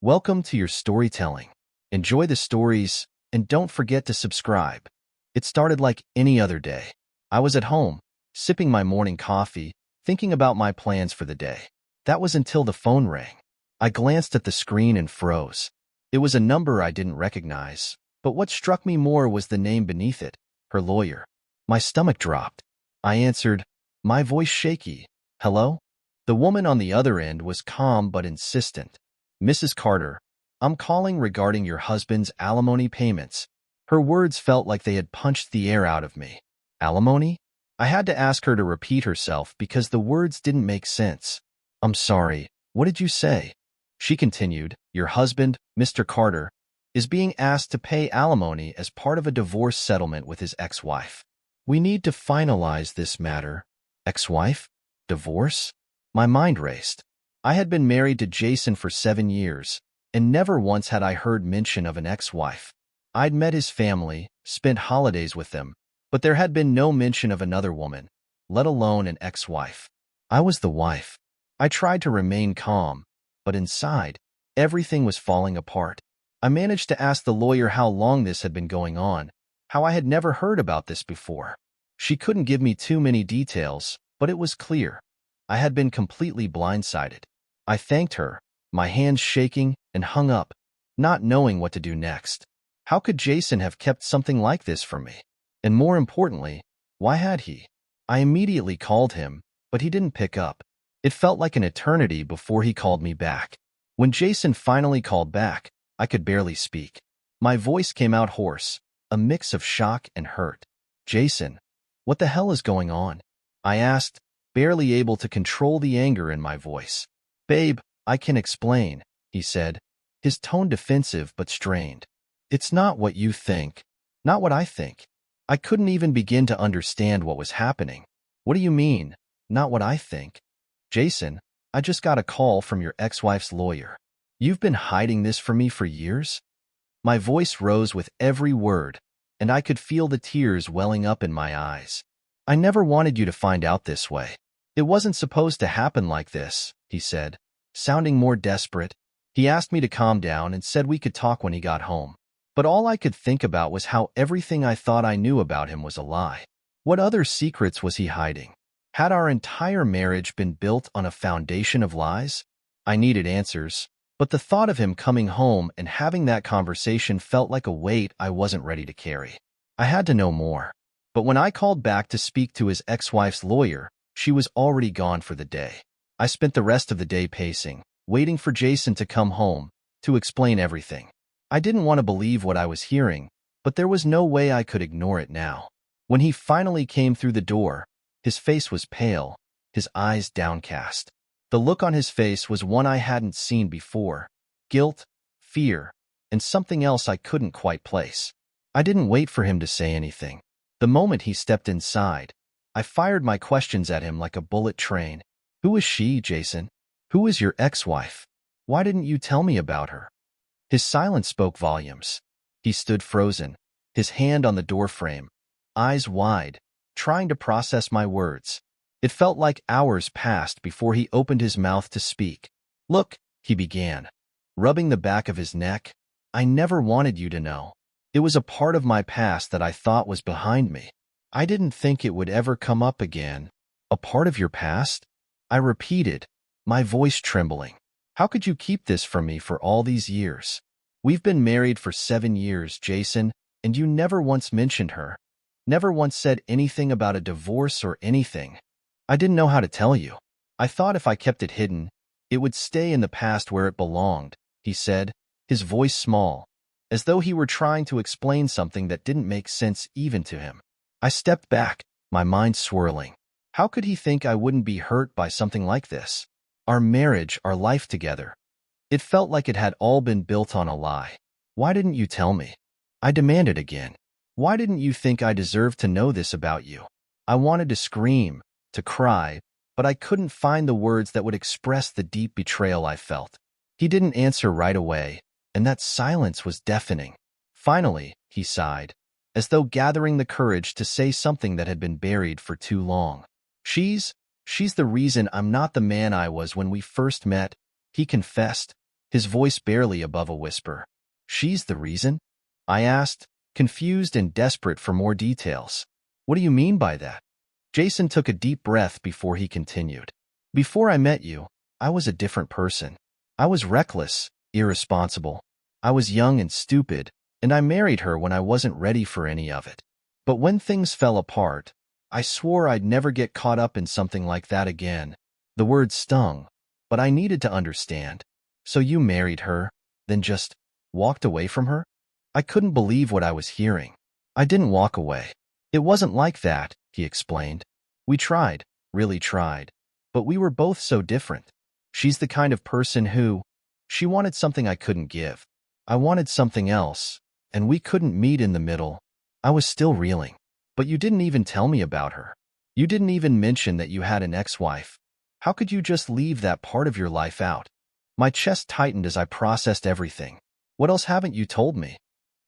Welcome to your storytelling. Enjoy the stories, and don't forget to subscribe. It started like any other day. I was at home, sipping my morning coffee, thinking about my plans for the day. That was until the phone rang. I glanced at the screen and froze. It was a number I didn't recognize, but what struck me more was the name beneath it, her lawyer. My stomach dropped. I answered, my voice shaky. Hello? The woman on the other end was calm but insistent. Mrs. Carter, I'm calling regarding your husband's alimony payments. Her words felt like they had punched the air out of me. Alimony? I had to ask her to repeat herself because the words didn't make sense. I'm sorry, what did you say? She continued, your husband, Mr. Carter, is being asked to pay alimony as part of a divorce settlement with his ex-wife. We need to finalize this matter. Ex-wife? Divorce? My mind raced. I had been married to Jason for 7 years, and never once had I heard mention of an ex-wife. I'd met his family, spent holidays with them, but there had been no mention of another woman, let alone an ex-wife. I was the wife. I tried to remain calm, but inside, everything was falling apart. I managed to ask the lawyer how long this had been going on, how I had never heard about this before. She couldn't give me too many details, but it was clear. I had been completely blindsided. I thanked her, my hands shaking, and hung up, not knowing what to do next. How could Jason have kept something like this from me? And more importantly, why had he? I immediately called him, but he didn't pick up. It felt like an eternity before he called me back. When Jason finally called back, I could barely speak. My voice came out hoarse, a mix of shock and hurt. Jason, what the hell is going on? I asked, barely able to control the anger in my voice. Babe, I can explain, he said, his tone defensive but strained. It's not what you think, not what I think. I couldn't even begin to understand what was happening. What do you mean, not what I think? Jason, I just got a call from your ex-wife's lawyer. You've been hiding this from me for years? My voice rose with every word, and I could feel the tears welling up in my eyes. I never wanted you to find out this way. It wasn't supposed to happen like this, he said, sounding more desperate. He asked me to calm down and said we could talk when he got home. But all I could think about was how everything I thought I knew about him was a lie. What other secrets was he hiding? Had our entire marriage been built on a foundation of lies? I needed answers, but the thought of him coming home and having that conversation felt like a weight I wasn't ready to carry. I had to know more. But when I called back to speak to his ex-wife's lawyer, she was already gone for the day. I spent the rest of the day pacing, waiting for Jason to come home, to explain everything. I didn't want to believe what I was hearing, but there was no way I could ignore it now. When he finally came through the door, his face was pale, his eyes downcast. The look on his face was one I hadn't seen before, guilt, fear, and something else I couldn't quite place. I didn't wait for him to say anything. The moment he stepped inside, I fired my questions at him like a bullet train. Who is she, Jason? Who is your ex-wife? Why didn't you tell me about her? His silence spoke volumes. He stood frozen, his hand on the doorframe, eyes wide, trying to process my words. It felt like hours passed before he opened his mouth to speak. Look, he began, rubbing the back of his neck. I never wanted you to know. It was a part of my past that I thought was behind me. I didn't think it would ever come up again. A part of your past? I repeated, my voice trembling. How could you keep this from me for all these years? We've been married for 7 years, Jason, and you never once mentioned her. Never once said anything about a divorce or anything. I didn't know how to tell you. I thought if I kept it hidden, it would stay in the past where it belonged, he said, his voice small, as though he were trying to explain something that didn't make sense even to him. I stepped back, my mind swirling. How could he think I wouldn't be hurt by something like this? Our marriage, our life together. It felt like it had all been built on a lie. Why didn't you tell me? I demanded again. Why didn't you think I deserved to know this about you? I wanted to scream, to cry, but I couldn't find the words that would express the deep betrayal I felt. He didn't answer right away, and that silence was deafening. Finally, he sighed, as though gathering the courage to say something that had been buried for too long. She's the reason I'm not the man I was when we first met, he confessed, his voice barely above a whisper. She's the reason? I asked, confused and desperate for more details. What do you mean by that? Jason took a deep breath before he continued. Before I met you, I was a different person. I was reckless, irresponsible. I was young and stupid, and I married her when I wasn't ready for any of it. But when things fell apart, I swore I'd never get caught up in something like that again. The word stung, but I needed to understand. So you married her, then just walked away from her? I couldn't believe what I was hearing. I didn't walk away. It wasn't like that, he explained. We tried, really tried, but we were both so different. She's the kind of person who, she wanted something I couldn't give. I wanted something else, and we couldn't meet in the middle. I was still reeling. But you didn't even tell me about her. You didn't even mention that you had an ex-wife. How could you just leave that part of your life out? My chest tightened as I processed everything. What else haven't you told me?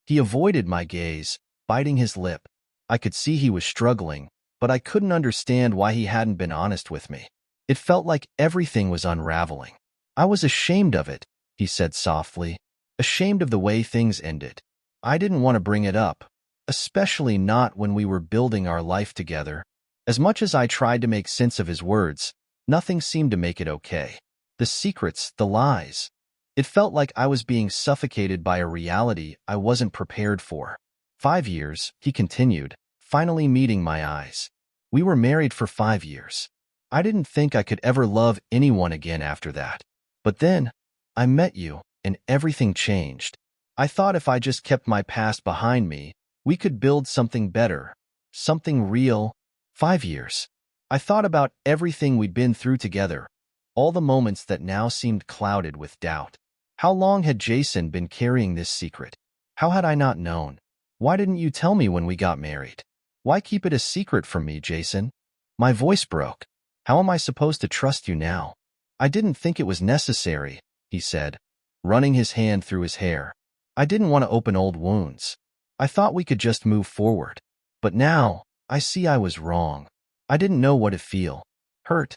He avoided my gaze, biting his lip. I could see he was struggling, but I couldn't understand why he hadn't been honest with me. It felt like everything was unraveling. I was ashamed of it, he said softly, ashamed of the way things ended. I didn't want to bring it up, especially not when we were building our life together. As much as I tried to make sense of his words, nothing seemed to make it okay. The secrets, the lies. It felt like I was being suffocated by a reality I wasn't prepared for. 5 years, he continued, finally meeting my eyes. We were married for 5 years. I didn't think I could ever love anyone again after that. But then, I met you, and everything changed. I thought if I just kept my past behind me, we could build something better, something real. 5 years. I thought about everything we'd been through together, all the moments that now seemed clouded with doubt. How long had Jason been carrying this secret? How had I not known? Why didn't you tell me when we got married? Why keep it a secret from me, Jason? My voice broke. How am I supposed to trust you now? I didn't think it was necessary, he said, running his hand through his hair. I didn't want to open old wounds. I thought we could just move forward. But now, I see I was wrong. I didn't know what to feel. Hurt,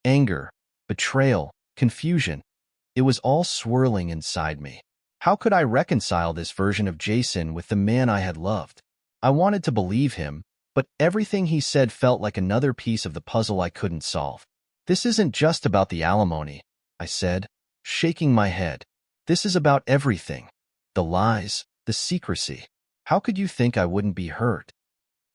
anger, betrayal, confusion. It was all swirling inside me. How could I reconcile this version of Jason with the man I had loved? I wanted to believe him, but everything he said felt like another piece of the puzzle I couldn't solve. This isn't just about the alimony, I said, shaking my head. This is about everything. The lies, the secrecy. How could you think I wouldn't be hurt?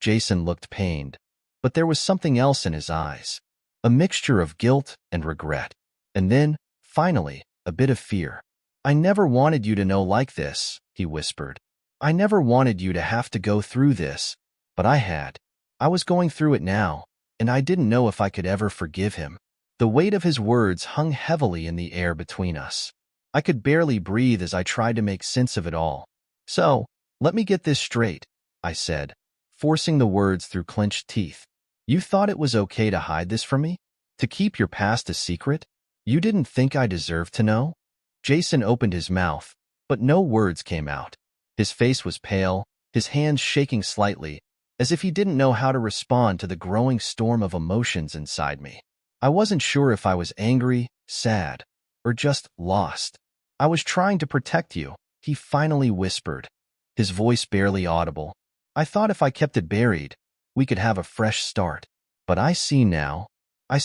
Jason looked pained, but there was something else in his eyes. A mixture of guilt and regret. And then, finally, a bit of fear. I never wanted you to know like this, he whispered. I never wanted you to have to go through this, but I had. I was going through it now, and I didn't know if I could ever forgive him. The weight of his words hung heavily in the air between us. I could barely breathe as I tried to make sense of it all. So, let me get this straight, I said, forcing the words through clenched teeth. You thought it was okay to hide this from me? To keep your past a secret? You didn't think I deserved to know? Jason opened his mouth, but no words came out. His face was pale, his hands shaking slightly, as if he didn't know how to respond to the growing storm of emotions inside me. I wasn't sure if I was angry, sad, or just lost. I was trying to protect you, he finally whispered, his voice barely audible. I thought if I kept it buried, we could have a fresh start. But I see now I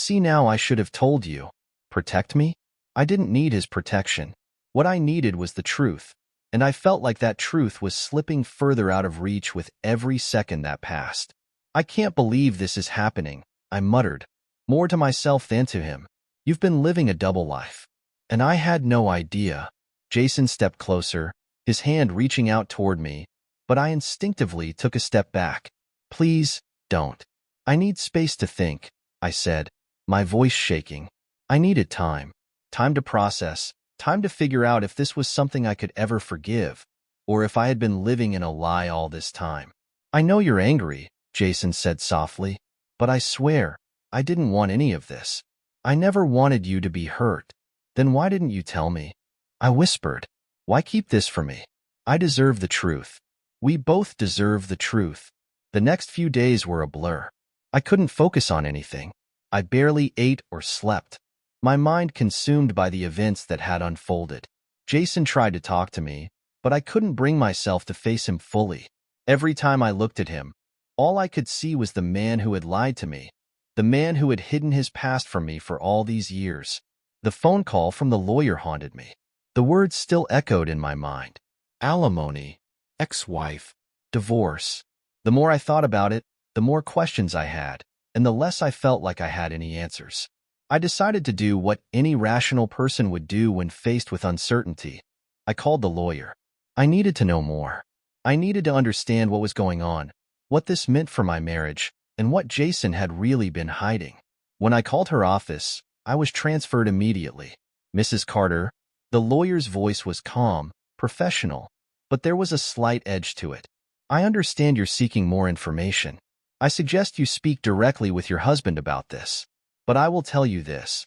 should have told you. Protect me? I didn't need his protection. What I needed was the truth, and I felt like that truth was slipping further out of reach with every second that passed. I can't believe this is happening, I muttered, more to myself than to him. You've been living a double life. And I had no idea. Jason stepped closer, his hand reaching out toward me, but I instinctively took a step back. Please, don't. I need space to think, I said, my voice shaking. I needed time. Time to process, time to figure out if this was something I could ever forgive, or if I had been living in a lie all this time. I know you're angry, Jason said softly, but I swear, I didn't want any of this. I never wanted you to be hurt. Then why didn't you tell me? I whispered. Why keep this from me? I deserve the truth. We both deserve the truth. The next few days were a blur. I couldn't focus on anything. I barely ate or slept, my mind consumed by the events that had unfolded. Jason tried to talk to me, but I couldn't bring myself to face him fully. Every time I looked at him, all I could see was the man who had lied to me, the man who had hidden his past from me for all these years. The phone call from the lawyer haunted me. The words still echoed in my mind. Alimony, ex-wife, divorce. The more I thought about it, the more questions I had, and the less I felt like I had any answers. I decided to do what any rational person would do when faced with uncertainty. I called the lawyer. I needed to know more. I needed to understand what was going on, what this meant for my marriage, and what Jason had really been hiding. When I called her office, I was transferred immediately. Mrs. Carter, the lawyer's voice was calm, professional, but there was a slight edge to it. I understand you're seeking more information. I suggest you speak directly with your husband about this. But I will tell you this.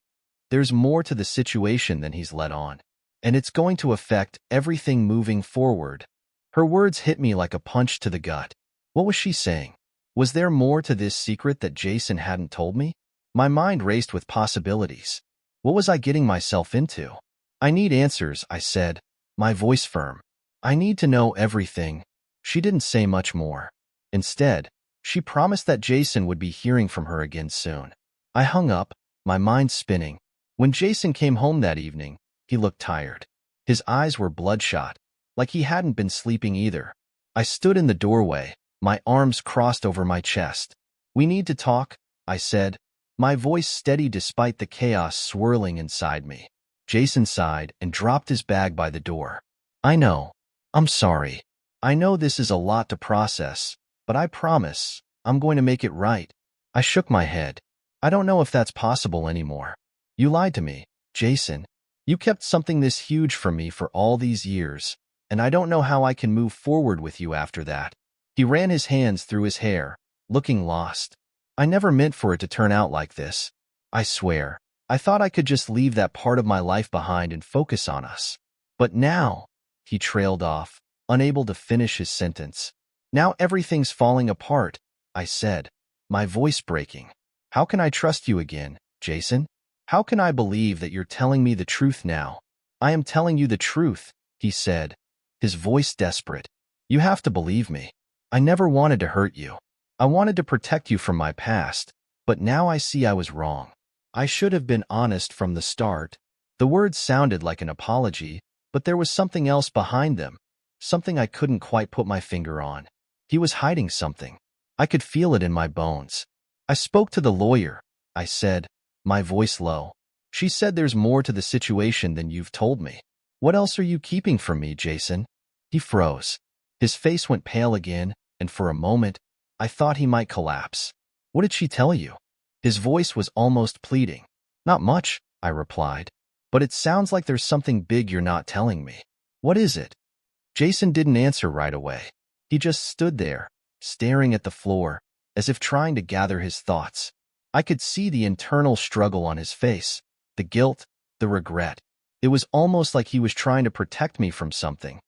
There's more to the situation than he's let on, and it's going to affect everything moving forward. Her words hit me like a punch to the gut. What was she saying? Was there more to this secret that Jason hadn't told me? My mind raced with possibilities. What was I getting myself into? I need answers, I said, my voice firm. I need to know everything. She didn't say much more. Instead, she promised that Jason would be hearing from her again soon. I hung up, my mind spinning. When Jason came home that evening, he looked tired. His eyes were bloodshot, like he hadn't been sleeping either. I stood in the doorway, my arms crossed over my chest. We need to talk, I said, my voice steady despite the chaos swirling inside me. Jason sighed and dropped his bag by the door. I know. I'm sorry. I know this is a lot to process, but I promise, I'm going to make it right. I shook my head. I don't know if that's possible anymore. You lied to me, Jason. You kept something this huge from me for all these years, and I don't know how I can move forward with you after that. He ran his hands through his hair, looking lost. I never meant for it to turn out like this. I swear, I thought I could just leave that part of my life behind and focus on us. But now, he trailed off, unable to finish his sentence. Now everything's falling apart, I said, my voice breaking. How can I trust you again, Jason? How can I believe that you're telling me the truth now? I am telling you the truth, he said, his voice desperate. You have to believe me. I never wanted to hurt you. I wanted to protect you from my past, but now I see I was wrong. I should have been honest from the start. The words sounded like an apology, but there was something else behind them, something I couldn't quite put my finger on. He was hiding something. I could feel it in my bones. I spoke to the lawyer, I said, my voice low. She said there's more to the situation than you've told me. What else are you keeping from me, Jason? He froze. His face went pale again, and for a moment, I thought he might collapse. What did she tell you? His voice was almost pleading. Not much, I replied. But it sounds like there's something big you're not telling me. What is it? Jason didn't answer right away. He just stood there, staring at the floor, as if trying to gather his thoughts. I could see the internal struggle on his face, the guilt, the regret. It was almost like he was trying to protect me from something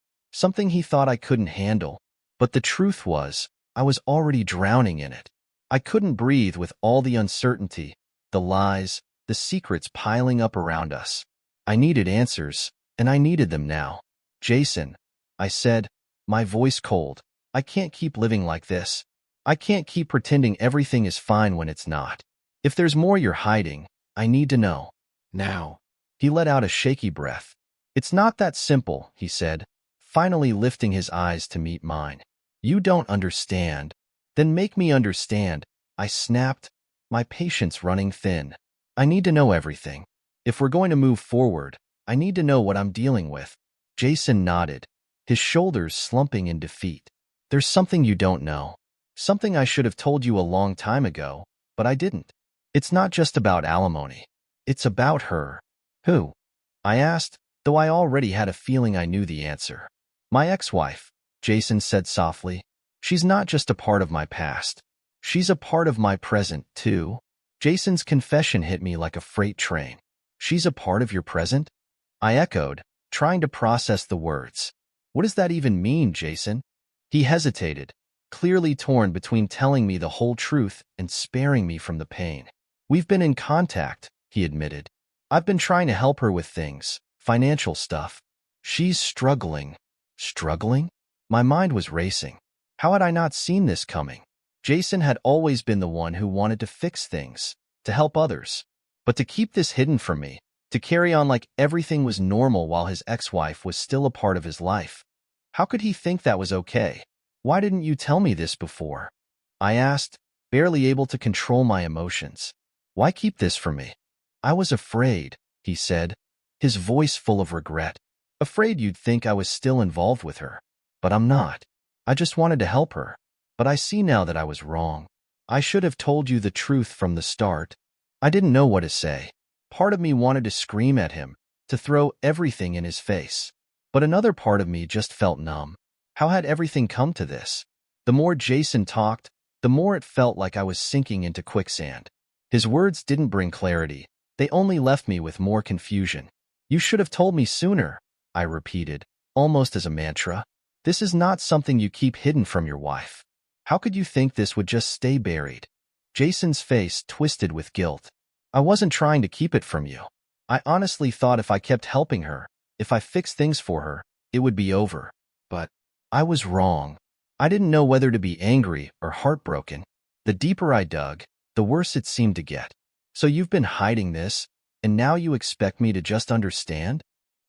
he thought I couldn't handle. But the truth was, I was already drowning in it. I couldn't breathe with all the uncertainty, the lies, the secrets piling up around us. I needed answers, and I needed them now. Jason, I said, my voice cold, I can't keep living like this. I can't keep pretending everything is fine when it's not. If there's more you're hiding, I need to know. Now. He let out a shaky breath. It's not that simple, he said, finally lifting his eyes to meet mine. You don't understand. Then make me understand, I snapped, my patience running thin. I need to know everything. If we're going to move forward, I need to know what I'm dealing with. Jason nodded, his shoulders slumping in defeat. There's something you don't know. Something I should have told you a long time ago, but I didn't. It's not just about alimony. It's about her. Who? I asked, though I already had a feeling I knew the answer. My ex-wife, Jason said softly. She's not just a part of my past. She's a part of my present, too. Jason's confession hit me like a freight train. She's a part of your present? I echoed, trying to process the words. What does that even mean, Jason? He hesitated, clearly torn between telling me the whole truth and sparing me from the pain. We've been in contact, he admitted. I've been trying to help her with things, financial stuff. She's struggling. Struggling? My mind was racing. How had I not seen this coming? Jason had always been the one who wanted to fix things, to help others. But to keep this hidden from me, to carry on like everything was normal while his ex-wife was still a part of his life. How could he think that was okay? Why didn't you tell me this before? I asked, barely able to control my emotions. Why keep this from me? I was afraid, he said, his voice full of regret. Afraid you'd think I was still involved with her. But I'm not. I just wanted to help her. But I see now that I was wrong. I should have told you the truth from the start. I didn't know what to say. Part of me wanted to scream at him, to throw everything in his face. But another part of me just felt numb. How had everything come to this? The more Jason talked, the more it felt like I was sinking into quicksand. His words didn't bring clarity. They only left me with more confusion. You should have told me sooner, I repeated, almost as a mantra. This is not something you keep hidden from your wife. How could you think this would just stay buried? Jason's face twisted with guilt. I wasn't trying to keep it from you. I honestly thought if I kept helping her, if I fixed things for her, it would be over. But I was wrong. I didn't know whether to be angry or heartbroken. The deeper I dug, the worse it seemed to get. So you've been hiding this, and now you expect me to just understand?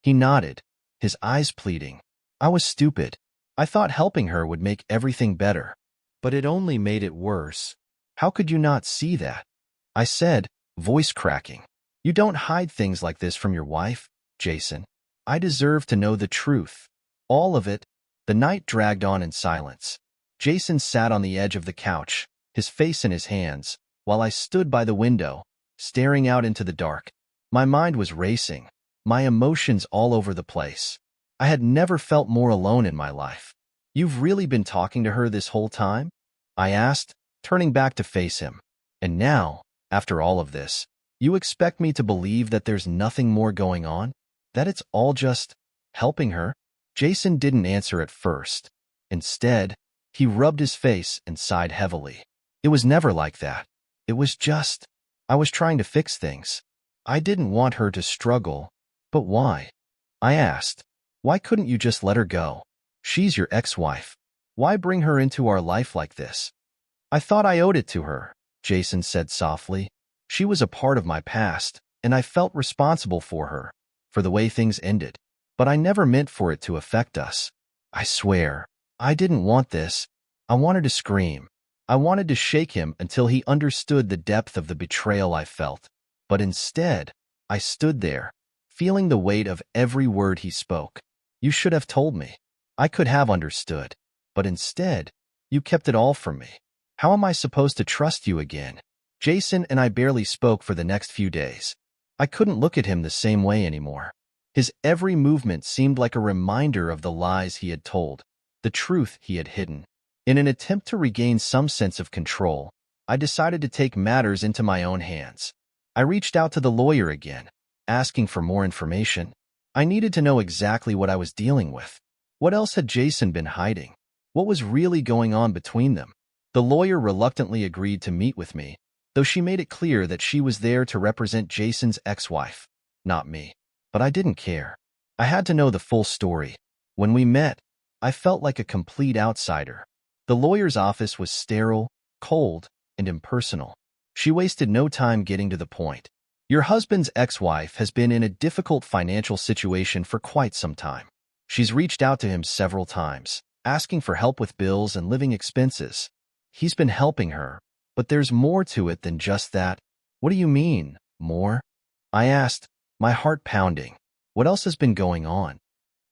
He nodded, his eyes pleading. I was stupid. I thought helping her would make everything better. But it only made it worse. How could you not see that? I said, voice cracking. You don't hide things like this from your wife, Jason. I deserve to know the truth. All of it. The night dragged on in silence. Jason sat on the edge of the couch, his face in his hands, while I stood by the window, staring out into the dark. My mind was racing, my emotions all over the place. I had never felt more alone in my life. You've really been talking to her this whole time? I asked, turning back to face him. And now, after all of this, you expect me to believe that there's nothing more going on? That it's all just helping her? Jason didn't answer at first. Instead, he rubbed his face and sighed heavily. It was never like that. It was just, I was trying to fix things. I didn't want her to struggle. But why? I asked. Why couldn't you just let her go? She's your ex-wife. Why bring her into our life like this? I thought I owed it to her, Jason said softly. She was a part of my past, and I felt responsible for her, for the way things ended. But I never meant for it to affect us. I swear, I didn't want this. I wanted to scream. I wanted to shake him until he understood the depth of the betrayal I felt. But instead, I stood there, feeling the weight of every word he spoke. You should have told me. I could have understood. But instead, you kept it all from me. How am I supposed to trust you again? Jason and I barely spoke for the next few days. I couldn't look at him the same way anymore. His every movement seemed like a reminder of the lies he had told, the truth he had hidden. In an attempt to regain some sense of control, I decided to take matters into my own hands. I reached out to the lawyer again, asking for more information. I needed to know exactly what I was dealing with. What else had Jason been hiding? What was really going on between them? The lawyer reluctantly agreed to meet with me, though she made it clear that she was there to represent Jason's ex-wife, not me. But I didn't care. I had to know the full story. When we met, I felt like a complete outsider. The lawyer's office was sterile, cold, and impersonal. She wasted no time getting to the point. Your husband's ex-wife has been in a difficult financial situation for quite some time. She's reached out to him several times, asking for help with bills and living expenses. He's been helping her, but there's more to it than just that. What do you mean, more? I asked, my heart pounding. What else has been going on?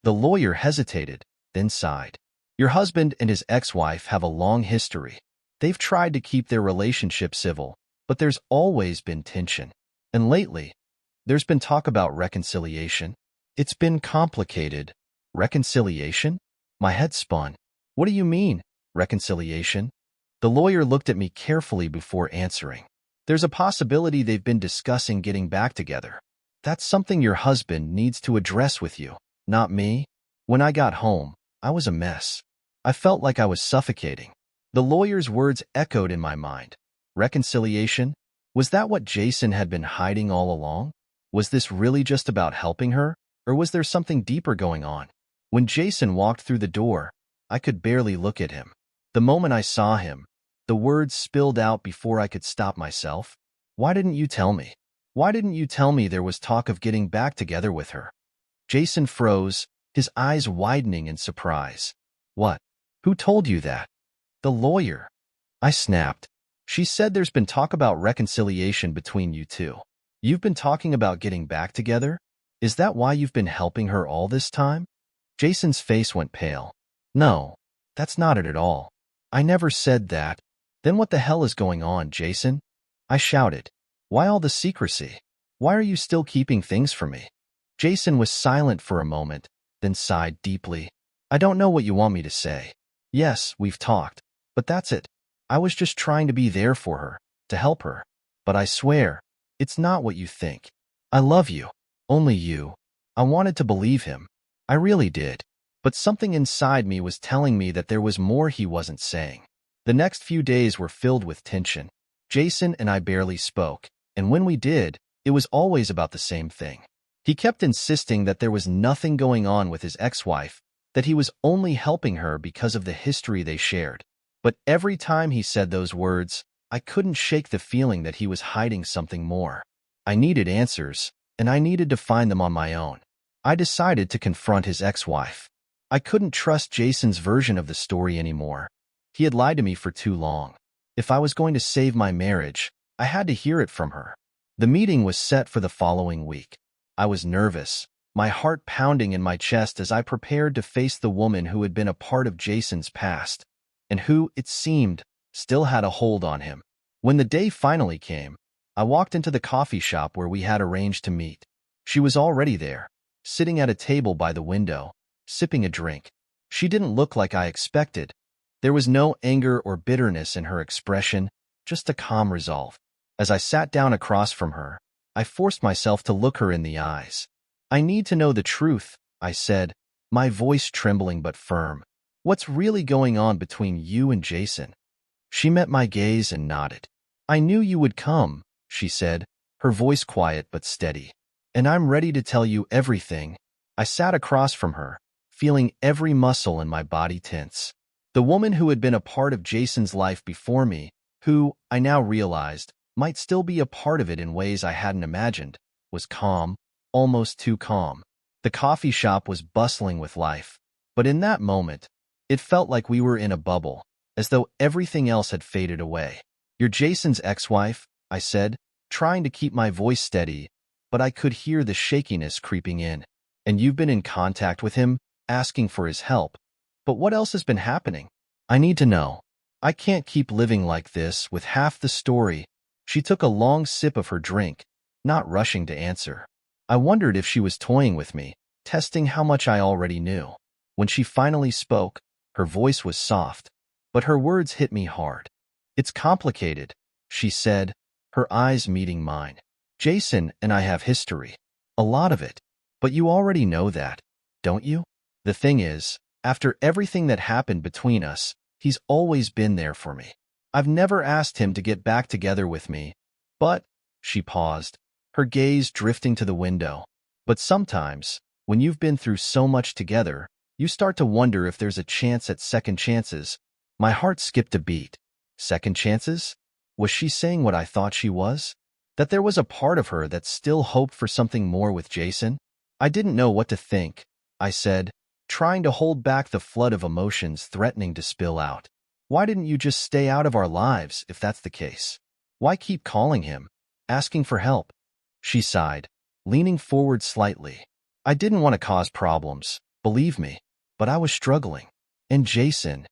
The lawyer hesitated, then sighed. Your husband and his ex-wife have a long history. They've tried to keep their relationship civil, but there's always been tension. And lately, there's been talk about reconciliation. It's been complicated. Reconciliation? My head spun. What do you mean, reconciliation? The lawyer looked at me carefully before answering. There's a possibility they've been discussing getting back together. That's something your husband needs to address with you, not me. When I got home, I was a mess. I felt like I was suffocating. The lawyer's words echoed in my mind. Reconciliation? Was that what Jason had been hiding all along? Was this really just about helping her, Or was there something deeper going on? When Jason walked through the door, I could barely look at him. The moment I saw him, the words spilled out before I could stop myself. Why didn't you tell me? Why didn't you tell me there was talk of getting back together with her? Jason froze, his eyes widening in surprise. What? Who told you that? The lawyer. I snapped. She said there's been talk about reconciliation between you two. You've been talking about getting back together? Is that why you've been helping her all this time? Jason's face went pale. No, that's not it at all. I never said that. Then what the hell is going on, Jason? I shouted. Why all the secrecy? Why are you still keeping things from me? Jason was silent for a moment, then sighed deeply. I don't know what you want me to say. Yes, we've talked, but that's it. I was just trying to be there for her, to help her. But I swear, it's not what you think. I love you. Only you. I wanted to believe him. I really did. But something inside me was telling me that there was more he wasn't saying. The next few days were filled with tension. Jason and I barely spoke, and when we did, it was always about the same thing. He kept insisting that there was nothing going on with his ex-wife, that he was only helping her because of the history they shared. But every time he said those words, I couldn't shake the feeling that he was hiding something more. I needed answers, and I needed to find them on my own. I decided to confront his ex-wife. I couldn't trust Jason's version of the story anymore. He had lied to me for too long. If I was going to save my marriage, I had to hear it from her. The meeting was set for the following week. I was nervous, my heart pounding in my chest as I prepared to face the woman who had been a part of Jason's past, and who, it seemed, still had a hold on him. When the day finally came, I walked into the coffee shop where we had arranged to meet. She was already there, sitting at a table by the window, sipping a drink. She didn't look like I expected. There was no anger or bitterness in her expression, just a calm resolve. As I sat down across from her, I forced myself to look her in the eyes. I need to know the truth, I said, my voice trembling but firm. What's really going on between you and Jason? She met my gaze and nodded. I knew you would come, she said, her voice quiet but steady. And I'm ready to tell you everything. I sat across from her, feeling every muscle in my body tense. The woman who had been a part of Jason's life before me, who, I now realized, might still be a part of it in ways I hadn't imagined, was calm, almost too calm. The coffee shop was bustling with life, but in that moment, it felt like we were in a bubble, as though everything else had faded away. You're Jason's ex-wife, I said, trying to keep my voice steady, but I could hear the shakiness creeping in. And you've been in contact with him, asking for his help. But what else has been happening? I need to know. I can't keep living like this with half the story. She took a long sip of her drink, not rushing to answer. I wondered if she was toying with me, testing how much I already knew. When she finally spoke, her voice was soft, but her words hit me hard. It's complicated, she said, her eyes meeting mine. Jason and I have history. A lot of it. But you already know that, don't you? The thing is, after everything that happened between us, he's always been there for me. I've never asked him to get back together with me, but, she paused, her gaze drifting to the window. But sometimes, when you've been through so much together, you start to wonder if there's a chance at second chances. My heart skipped a beat. Second chances? Was she saying what I thought she was? That there was a part of her that still hoped for something more with Jason? I didn't know what to think, I said, trying to hold back the flood of emotions threatening to spill out. Why didn't you just stay out of our lives if that's the case? Why keep calling him, asking for help? She sighed, leaning forward slightly. I didn't want to cause problems, believe me, but I was struggling. And Jason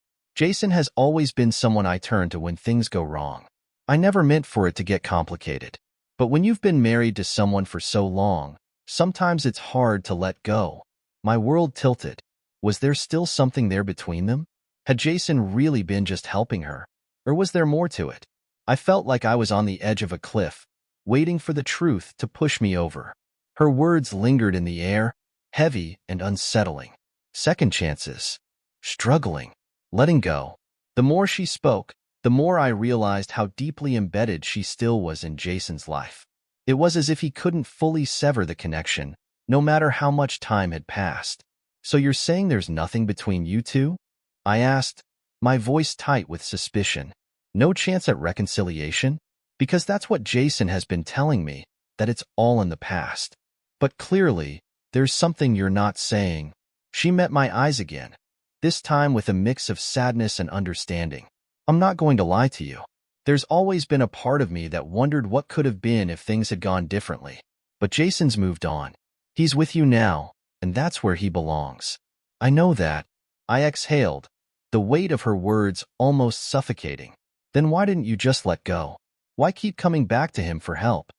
has always been someone I turn to when things go wrong. I never meant for it to get complicated. But when you've been married to someone for so long, sometimes it's hard to let go. My world tilted. Was there still something there between them? Had Jason really been just helping her? Or was there more to it? I felt like I was on the edge of a cliff, waiting for the truth to push me over. Her words lingered in the air, heavy and unsettling. Second chances. Struggling. Letting go. The more she spoke, the more I realized how deeply embedded she still was in Jason's life. It was as if he couldn't fully sever the connection, no matter how much time had passed. So you're saying there's nothing between you two? I asked, my voice tight with suspicion. No chance at reconciliation? Because that's what Jason has been telling me, that it's all in the past. But clearly, there's something you're not saying. She met my eyes again, this time with a mix of sadness and understanding. I'm not going to lie to you. There's always been a part of me that wondered what could have been if things had gone differently. But Jason's moved on. He's with you now, and that's where he belongs. I know that. I exhaled, the weight of her words almost suffocating. Then why didn't you just let go? Why keep coming back to him for help?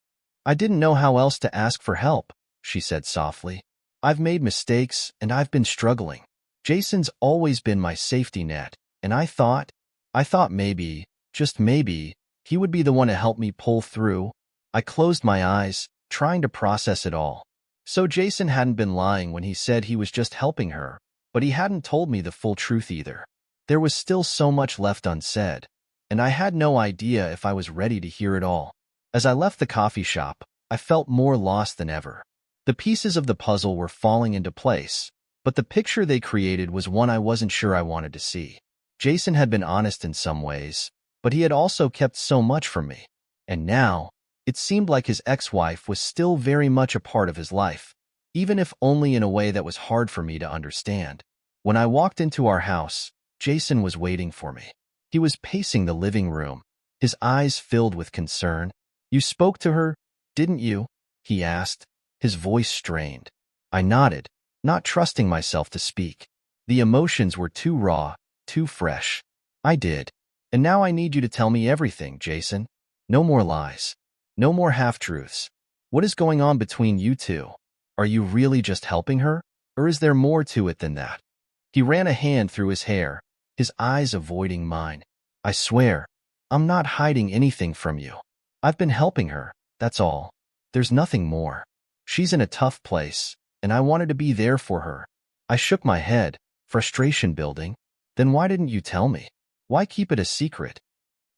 I didn't know how else to ask for help, she said softly. I've made mistakes, and I've been struggling. Jason's always been my safety net, and I thought maybe, just maybe, he would be the one to help me pull through. I closed my eyes, trying to process it all. So Jason hadn't been lying when he said he was just helping her, but he hadn't told me the full truth either. There was still so much left unsaid, and I had no idea if I was ready to hear it all. As I left the coffee shop, I felt more lost than ever. The pieces of the puzzle were falling into place, but the picture they created was one I wasn't sure I wanted to see. Jason had been honest in some ways, but he had also kept so much from me. And now, it seemed like his ex-wife was still very much a part of his life, even if only in a way that was hard for me to understand. When I walked into our house, Jason was waiting for me. He was pacing the living room, his eyes filled with concern. You spoke to her, didn't you? He asked, his voice strained. I nodded, not trusting myself to speak. The emotions were too raw, too fresh. I did. And now I need you to tell me everything, Jason. No more lies. No more half-truths. What is going on between you two? Are you really just helping her, or is there more to it than that? He ran a hand through his hair, his eyes avoiding mine. I swear, I'm not hiding anything from you. I've been helping her, that's all. There's nothing more. She's in a tough place, and I wanted to be there for her. I shook my head, frustration building. Then why didn't you tell me? Why keep it a secret?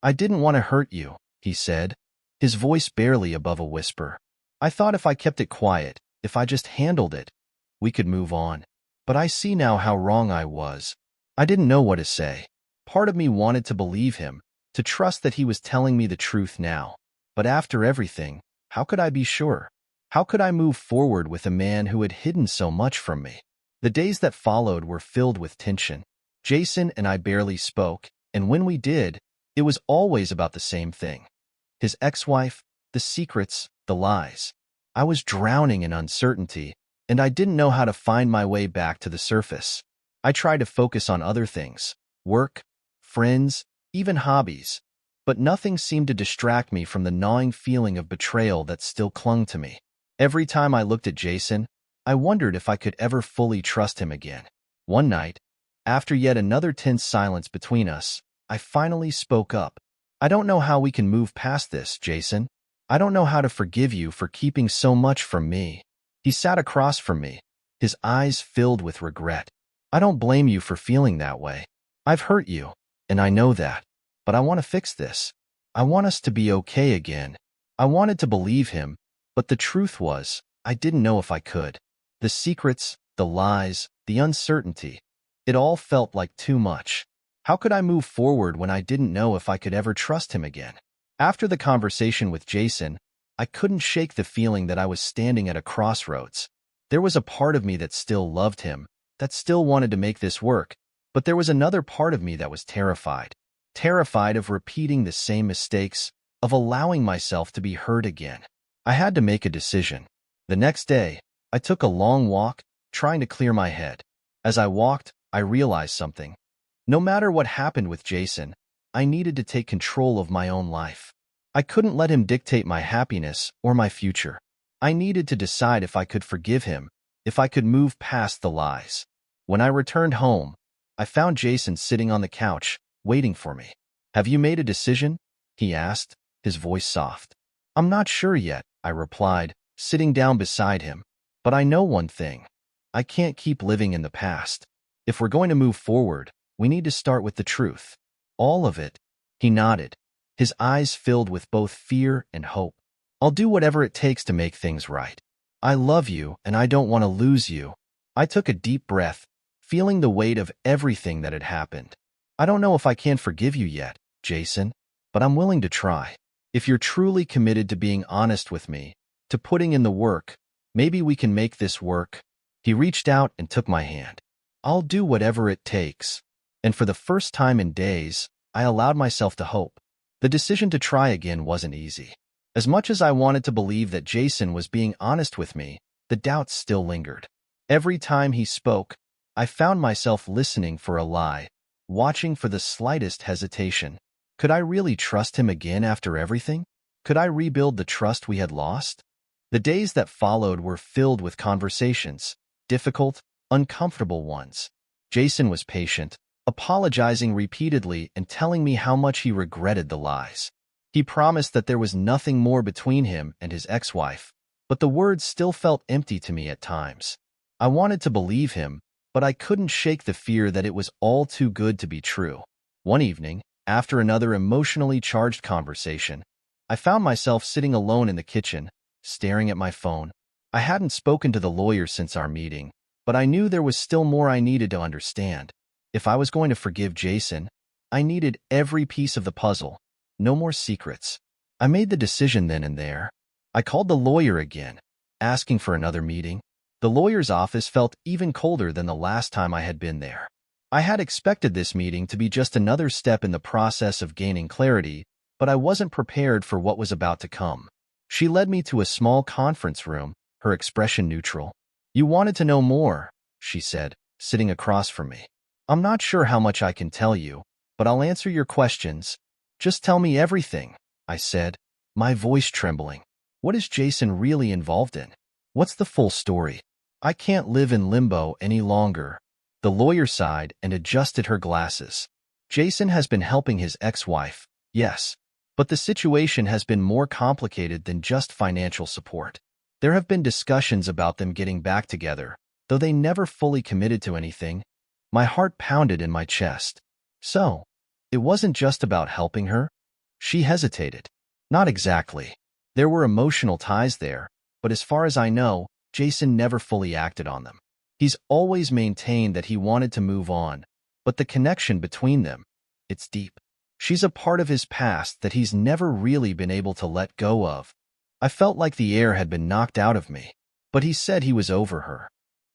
I didn't want to hurt you, he said, his voice barely above a whisper. I thought if I kept it quiet, if I just handled it, we could move on. But I see now how wrong I was. I didn't know what to say. Part of me wanted to believe him, to trust that he was telling me the truth now. But after everything, how could I be sure? How could I move forward with a man who had hidden so much from me? The days that followed were filled with tension. Jason and I barely spoke, and when we did, it was always about the same thing. His ex-wife, the secrets, the lies. I was drowning in uncertainty, and I didn't know how to find my way back to the surface. I tried to focus on other things, work, friends, even hobbies, but nothing seemed to distract me from the gnawing feeling of betrayal that still clung to me. Every time I looked at Jason, I wondered if I could ever fully trust him again. One night, after yet another tense silence between us, I finally spoke up. I don't know how we can move past this, Jason. I don't know how to forgive you for keeping so much from me. He sat across from me, his eyes filled with regret. I don't blame you for feeling that way. I've hurt you, and I know that. But I want to fix this. I want us to be okay again. I wanted to believe him, but the truth was, I didn't know if I could. The secrets, the lies, the uncertainty, it all felt like too much. How could I move forward when I didn't know if I could ever trust him again? After the conversation with Jason, I couldn't shake the feeling that I was standing at a crossroads. There was a part of me that still loved him, that still wanted to make this work, but there was another part of me that was terrified. Terrified of repeating the same mistakes, of allowing myself to be hurt again. I had to make a decision. The next day, I took a long walk, trying to clear my head. As I walked, I realized something. No matter what happened with Jason, I needed to take control of my own life. I couldn't let him dictate my happiness or my future. I needed to decide if I could forgive him, if I could move past the lies. When I returned home, I found Jason sitting on the couch, waiting for me. Have you made a decision? He asked, his voice soft. I'm not sure yet, I replied, sitting down beside him. But I know one thing. I can't keep living in the past. If we're going to move forward, we need to start with the truth. All of it. He nodded, his eyes filled with both fear and hope. I'll do whatever it takes to make things right. I love you and I don't want to lose you. I took a deep breath, feeling the weight of everything that had happened. I don't know if I can forgive you yet, Jason, but I'm willing to try. If you're truly committed to being honest with me, to putting in the work, maybe we can make this work. He reached out and took my hand. I'll do whatever it takes. And for the first time in days, I allowed myself to hope. The decision to try again wasn't easy. As much as I wanted to believe that Jason was being honest with me, the doubts still lingered. Every time he spoke, I found myself listening for a lie, watching for the slightest hesitation. Could I really trust him again after everything? Could I rebuild the trust we had lost? The days that followed were filled with conversations, difficult, uncomfortable ones. Jason was patient, apologizing repeatedly and telling me how much he regretted the lies. He promised that there was nothing more between him and his ex-wife, but the words still felt empty to me at times. I wanted to believe him, but I couldn't shake the fear that it was all too good to be true. One evening, after another emotionally charged conversation, I found myself sitting alone in the kitchen, staring at my phone. I hadn't spoken to the lawyer since our meeting, but I knew there was still more I needed to understand. If I was going to forgive Jason, I needed every piece of the puzzle. No more secrets. I made the decision then and there. I called the lawyer again, asking for another meeting. The lawyer's office felt even colder than the last time I had been there. I had expected this meeting to be just another step in the process of gaining clarity, but I wasn't prepared for what was about to come. She led me to a small conference room, her expression neutral. "You wanted to know more," she said, sitting across from me. "I'm not sure how much I can tell you, but I'll answer your questions. Just tell me everything," I said, my voice trembling. What is Jason really involved in? What's the full story? I can't live in limbo any longer. The lawyer sighed and adjusted her glasses. Jason has been helping his ex-wife, yes, but the situation has been more complicated than just financial support. There have been discussions about them getting back together, though they never fully committed to anything. My heart pounded in my chest. So, it wasn't just about helping her? She hesitated. Not exactly. There were emotional ties there, but as far as I know, Jason never fully acted on them. He's always maintained that he wanted to move on, but the connection between them, it's deep. She's a part of his past that he's never really been able to let go of. I felt like the air had been knocked out of me, but he said he was over her.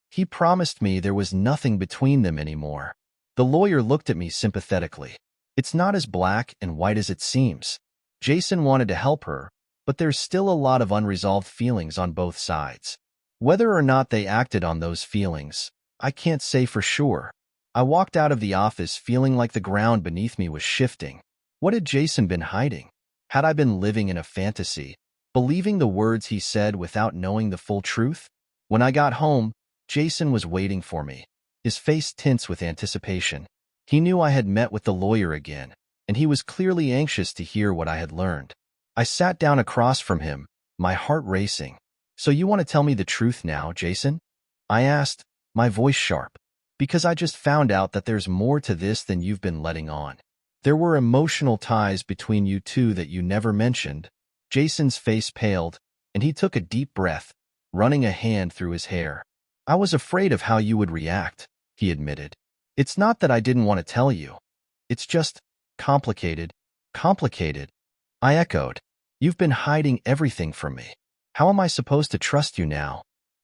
He promised me there was nothing between them anymore. The lawyer looked at me sympathetically. It's not as black and white as it seems. Jason wanted to help her, but there's still a lot of unresolved feelings on both sides. Whether or not they acted on those feelings, I can't say for sure. I walked out of the office feeling like the ground beneath me was shifting. What had Jason been hiding? Had I been living in a fantasy, believing the words he said without knowing the full truth? When I got home, Jason was waiting for me, his face tense with anticipation. He knew I had met with the lawyer again, and he was clearly anxious to hear what I had learned. I sat down across from him, my heart racing. "So you want to tell me the truth now, Jason?" I asked, my voice sharp. "Because I just found out that there's more to this than you've been letting on. There were emotional ties between you two that you never mentioned." Jason's face paled, and he took a deep breath, running a hand through his hair. "I was afraid of how you would react," he admitted. "It's not that I didn't want to tell you. It's just complicated." "Complicated?" I echoed. "You've been hiding everything from me. How am I supposed to trust you now?"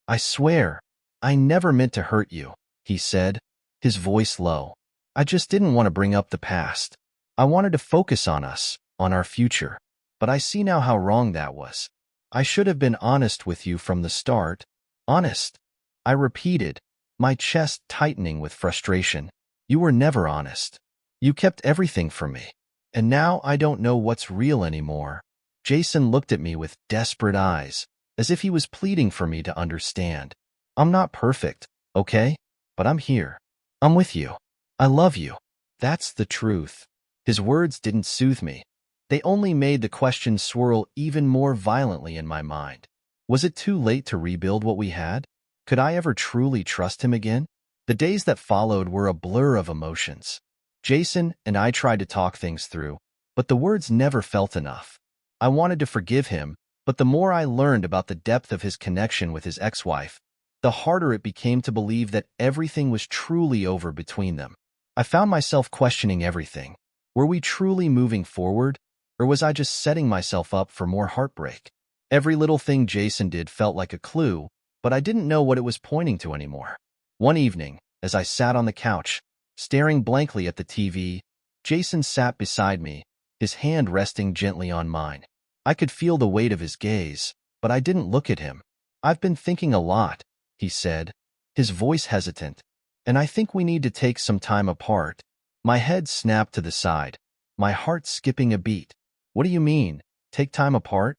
"I swear, I never meant to hurt you," he said, his voice low. "I just didn't want to bring up the past. I wanted to focus on us, on our future. But I see now how wrong that was. I should have been honest with you from the start." "Honest?" I repeated, my chest tightening with frustration. "You were never honest. You kept everything from me. And now I don't know what's real anymore." Jason looked at me with desperate eyes, as if he was pleading for me to understand. "I'm not perfect, okay? But I'm here. I'm with you. I love you. That's the truth." His words didn't soothe me. They only made the question swirl even more violently in my mind. Was it too late to rebuild what we had? Could I ever truly trust him again? The days that followed were a blur of emotions. Jason and I tried to talk things through, but the words never felt enough. I wanted to forgive him, But the more I learned about the depth of his connection with his ex-wife, the harder it became to believe that everything was truly over between them. I found myself questioning everything. Were we truly moving forward, or was I just setting myself up for more heartbreak? Every little thing Jason did felt like a clue, but I didn't know what it was pointing to anymore. One evening, as I sat on the couch, staring blankly at the TV, Jason sat beside me, his hand resting gently on mine. I could feel the weight of his gaze, but I didn't look at him. "I've been thinking a lot," he said, his voice hesitant, "and I think we need to take some time apart." My head snapped to the side, my heart skipping a beat. "What do you mean, take time apart?"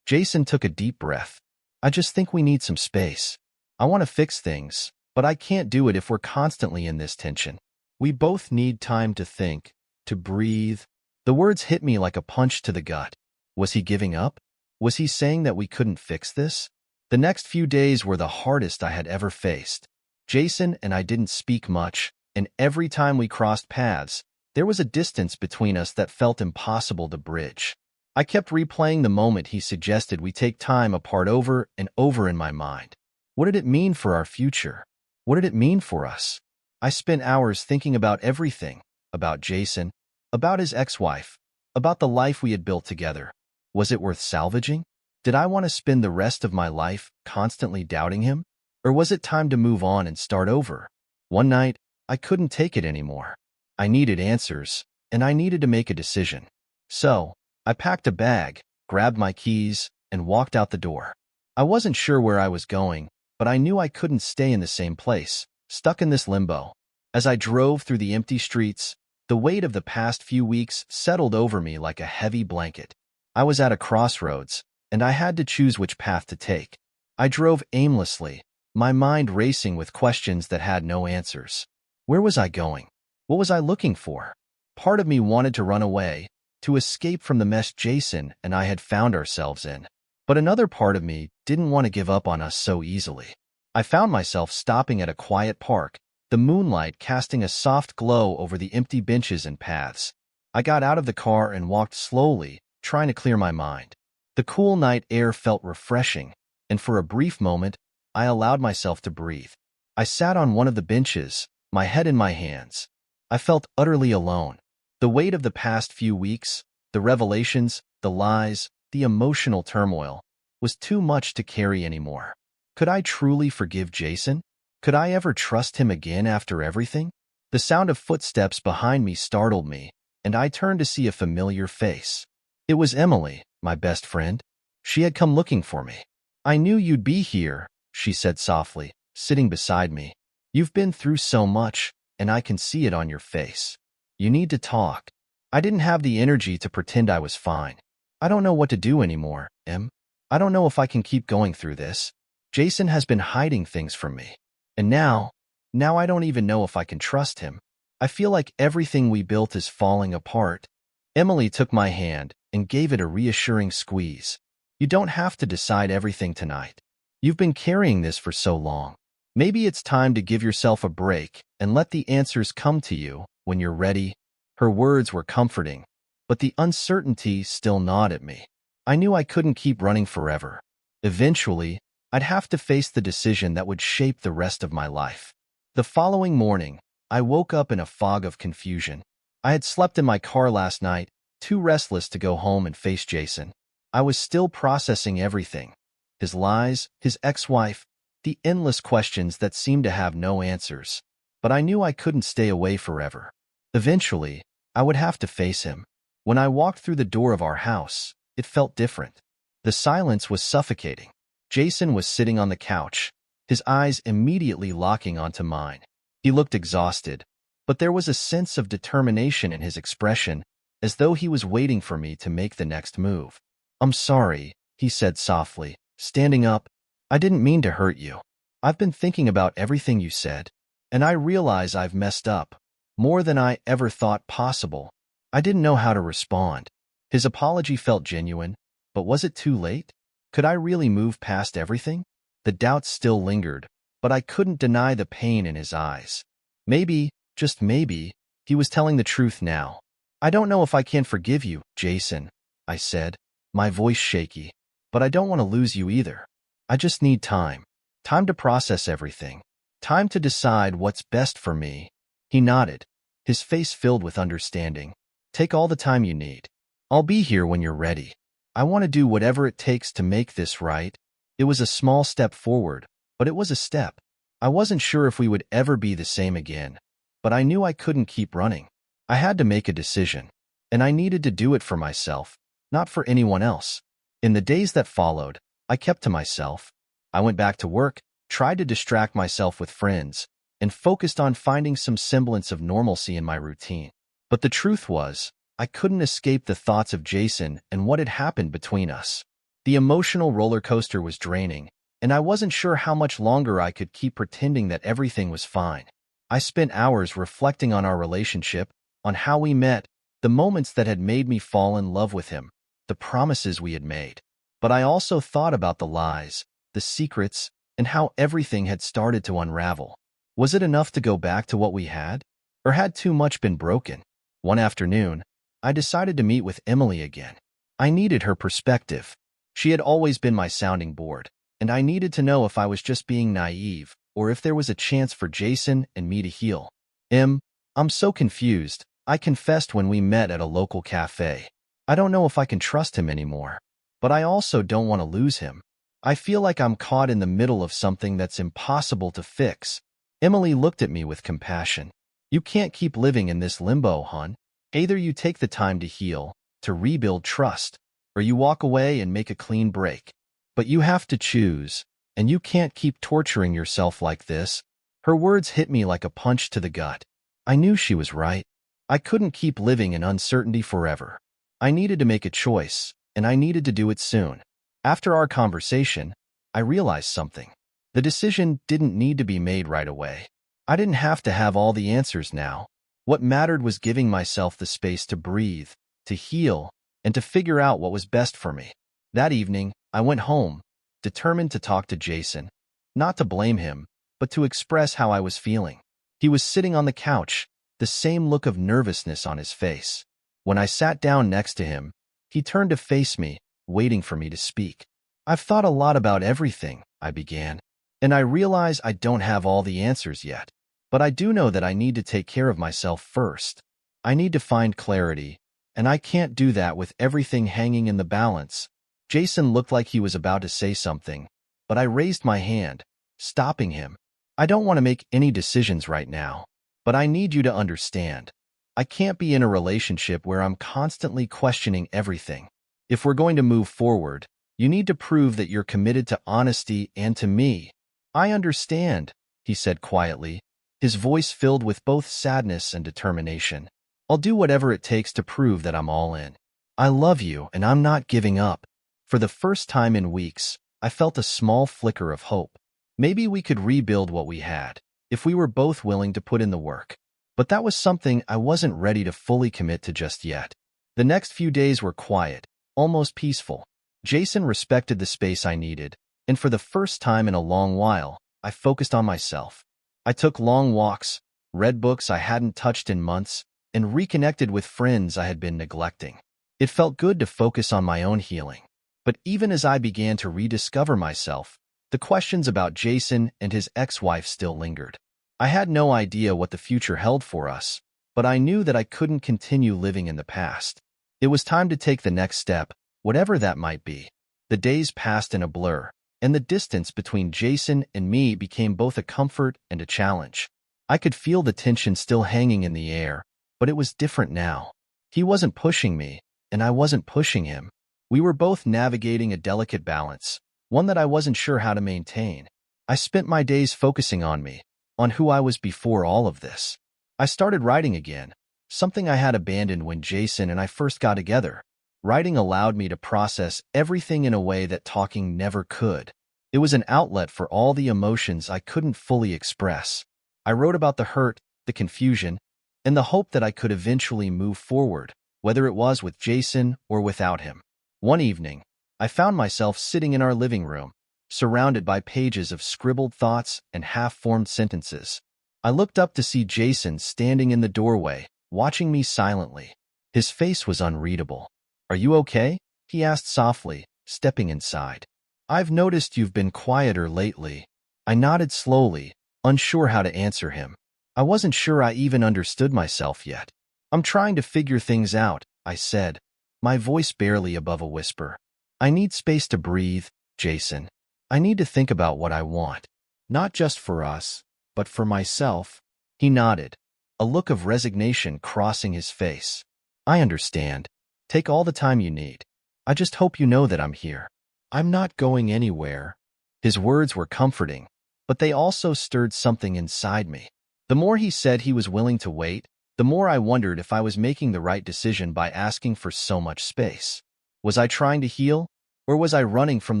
Jason took a deep breath. "I just think we need some space. I want to fix things, but I can't do it if we're constantly in this tension. We both need time to think, to breathe." The words hit me like a punch to the gut. Was he giving up? Was he saying that we couldn't fix this? The next few days were the hardest I had ever faced. Jason and I didn't speak much, and every time we crossed paths, there was a distance between us that felt impossible to bridge. I kept replaying the moment he suggested we take time apart over and over in my mind. What did it mean for our future? What did it mean for us? I spent hours thinking about everything, about Jason, about his ex-wife, about the life we had built together. Was it worth salvaging? Did I want to spend the rest of my life constantly doubting him? Or was it time to move on and start over? One night, I couldn't take it anymore. I needed answers, and I needed to make a decision. So, I packed a bag, grabbed my keys, and walked out the door. I wasn't sure where I was going, but I knew I couldn't stay in the same place, stuck in this limbo. As I drove through the empty streets, the weight of the past few weeks settled over me like a heavy blanket. I was at a crossroads, and I had to choose which path to take. I drove aimlessly, my mind racing with questions that had no answers. Where was I going? What was I looking for? Part of me wanted to run away, to escape from the mess Jason and I had found ourselves in. But another part of me didn't want to give up on us so easily. I found myself stopping at a quiet park, the moonlight casting a soft glow over the empty benches and paths. I got out of the car and walked slowly, trying to clear my mind. The cool night air felt refreshing, and for a brief moment, I allowed myself to breathe. I sat on one of the benches, my head in my hands. I felt utterly alone. The weight of the past few weeks, the revelations, the lies, the emotional turmoil, was too much to carry anymore. Could I truly forgive Jason? Could I ever trust him again after everything? The sound of footsteps behind me startled me, and I turned to see a familiar face. It was Emily, my best friend. She had come looking for me. "I knew you'd be here," she said softly, sitting beside me. "You've been through so much, and I can see it on your face. You need to talk." I didn't have the energy to pretend I was fine. "I don't know what to do anymore, Em. I don't know if I can keep going through this. Jason has been hiding things from me. And now I don't even know if I can trust him. I feel like everything we built is falling apart." Emily took my hand and gave it a reassuring squeeze. "You don't have to decide everything tonight. You've been carrying this for so long. Maybe it's time to give yourself a break and let the answers come to you when you're ready." Her words were comforting, but the uncertainty still gnawed at me. I knew I couldn't keep running forever. Eventually, I'd have to face the decision that would shape the rest of my life. The following morning, I woke up in a fog of confusion. I had slept in my car last night, too restless to go home and face Jason. I was still processing everything. His lies, his ex-wife, the endless questions that seemed to have no answers. But I knew I couldn't stay away forever. Eventually, I would have to face him. When I walked through the door of our house, it felt different. The silence was suffocating. Jason was sitting on the couch, his eyes immediately locking onto mine. He looked exhausted, but there was a sense of determination in his expression, as though he was waiting for me to make the next move. "I'm sorry," he said softly, standing up. "I didn't mean to hurt you. I've been thinking about everything you said, and I realize I've messed up, more than I ever thought possible. I didn't know how to respond." His apology felt genuine, but was it too late? Could I really move past everything? The doubts still lingered, but I couldn't deny the pain in his eyes. Maybe, just maybe, he was telling the truth now. "I don't know if I can forgive you, Jason," I said, my voice shaky. but I don't want to lose you either. I just need time. Time to process everything. Time to decide what's best for me." He nodded, his face filled with understanding. "Take all the time you need. I'll be here when you're ready. I want to do whatever it takes to make this right." It was a small step forward, but it was a step. I wasn't sure if we would ever be the same again, but I knew I couldn't keep running. I had to make a decision, and I needed to do it for myself, not for anyone else. In the days that followed, I kept to myself. I went back to work, tried to distract myself with friends, and focused on finding some semblance of normalcy in my routine. But the truth was, I couldn't escape the thoughts of Jason and what had happened between us. The emotional roller coaster was draining, and I wasn't sure how much longer I could keep pretending that everything was fine. I spent hours reflecting on our relationship, on how we met, the moments that had made me fall in love with him, the promises we had made. But I also thought about the lies, the secrets, and how everything had started to unravel. Was it enough to go back to what we had? Or had too much been broken? One afternoon, I decided to meet with Emily again. I needed her perspective. She had always been my sounding board, and I needed to know if I was just being naive or if there was a chance for Jason and me to heal. I'm so confused," I confessed when we met at a local cafe. "I don't know if I can trust him anymore, but I also don't want to lose him. I feel like I'm caught in the middle of something that's impossible to fix." Emily looked at me with compassion. "You can't keep living in this limbo, hon. Either you take the time to heal, to rebuild trust, or you walk away and make a clean break. But you have to choose, and you can't keep torturing yourself like this." Her words hit me like a punch to the gut. I knew she was right. I couldn't keep living in uncertainty forever. I needed to make a choice, and I needed to do it soon. After our conversation, I realized something. The decision didn't need to be made right away. I didn't have to have all the answers now. What mattered was giving myself the space to breathe, to heal, and to figure out what was best for me. That evening, I went home, determined to talk to Jason, not to blame him, but to express how I was feeling. He was sitting on the couch, the same look of nervousness on his face. When I sat down next to him, he turned to face me, waiting for me to speak. "I've thought a lot about everything," I began, "and I realize I don't have all the answers yet. But I do know that I need to take care of myself first. I need to find clarity, and I can't do that with everything hanging in the balance." Jason looked like he was about to say something, but I raised my hand, stopping him. "I don't want to make any decisions right now, but I need you to understand. I can't be in a relationship where I'm constantly questioning everything. If we're going to move forward, you need to prove that you're committed to honesty and to me." "I understand," he said quietly, his voice filled with both sadness and determination. "I'll do whatever it takes to prove that I'm all in. I love you, and I'm not giving up." For the first time in weeks, I felt a small flicker of hope. Maybe we could rebuild what we had, if we were both willing to put in the work. But that was something I wasn't ready to fully commit to just yet. The next few days were quiet, almost peaceful. Jason respected the space I needed, and for the first time in a long while, I focused on myself. I took long walks, read books I hadn't touched in months, and reconnected with friends I had been neglecting. It felt good to focus on my own healing. But even as I began to rediscover myself, the questions about Jason and his ex-wife still lingered. I had no idea what the future held for us, but I knew that I couldn't continue living in the past. It was time to take the next step, whatever that might be. The days passed in a blur, and the distance between Jason and me became both a comfort and a challenge. I could feel the tension still hanging in the air, but it was different now. He wasn't pushing me, and I wasn't pushing him. We were both navigating a delicate balance, one that I wasn't sure how to maintain. I spent my days focusing on me, on who I was before all of this. I started writing again, something I had abandoned when Jason and I first got together. Writing allowed me to process everything in a way that talking never could. It was an outlet for all the emotions I couldn't fully express. I wrote about the hurt, the confusion, and the hope that I could eventually move forward, whether it was with Jason or without him. One evening, I found myself sitting in our living room, surrounded by pages of scribbled thoughts and half-formed sentences. I looked up to see Jason standing in the doorway, watching me silently. His face was unreadable. "Are you okay?" he asked softly, stepping inside. "I've noticed you've been quieter lately." I nodded slowly, unsure how to answer him. I wasn't sure I even understood myself yet. "I'm trying to figure things out," I said, my voice barely above a whisper. "I need space to breathe, Jason. I need to think about what I want. Not just for us, but for myself." He nodded, a look of resignation crossing his face. "I understand. Take all the time you need. I just hope you know that I'm here. I'm not going anywhere." His words were comforting, but they also stirred something inside me. The more he said he was willing to wait, the more I wondered if I was making the right decision by asking for so much space. Was I trying to heal, or was I running from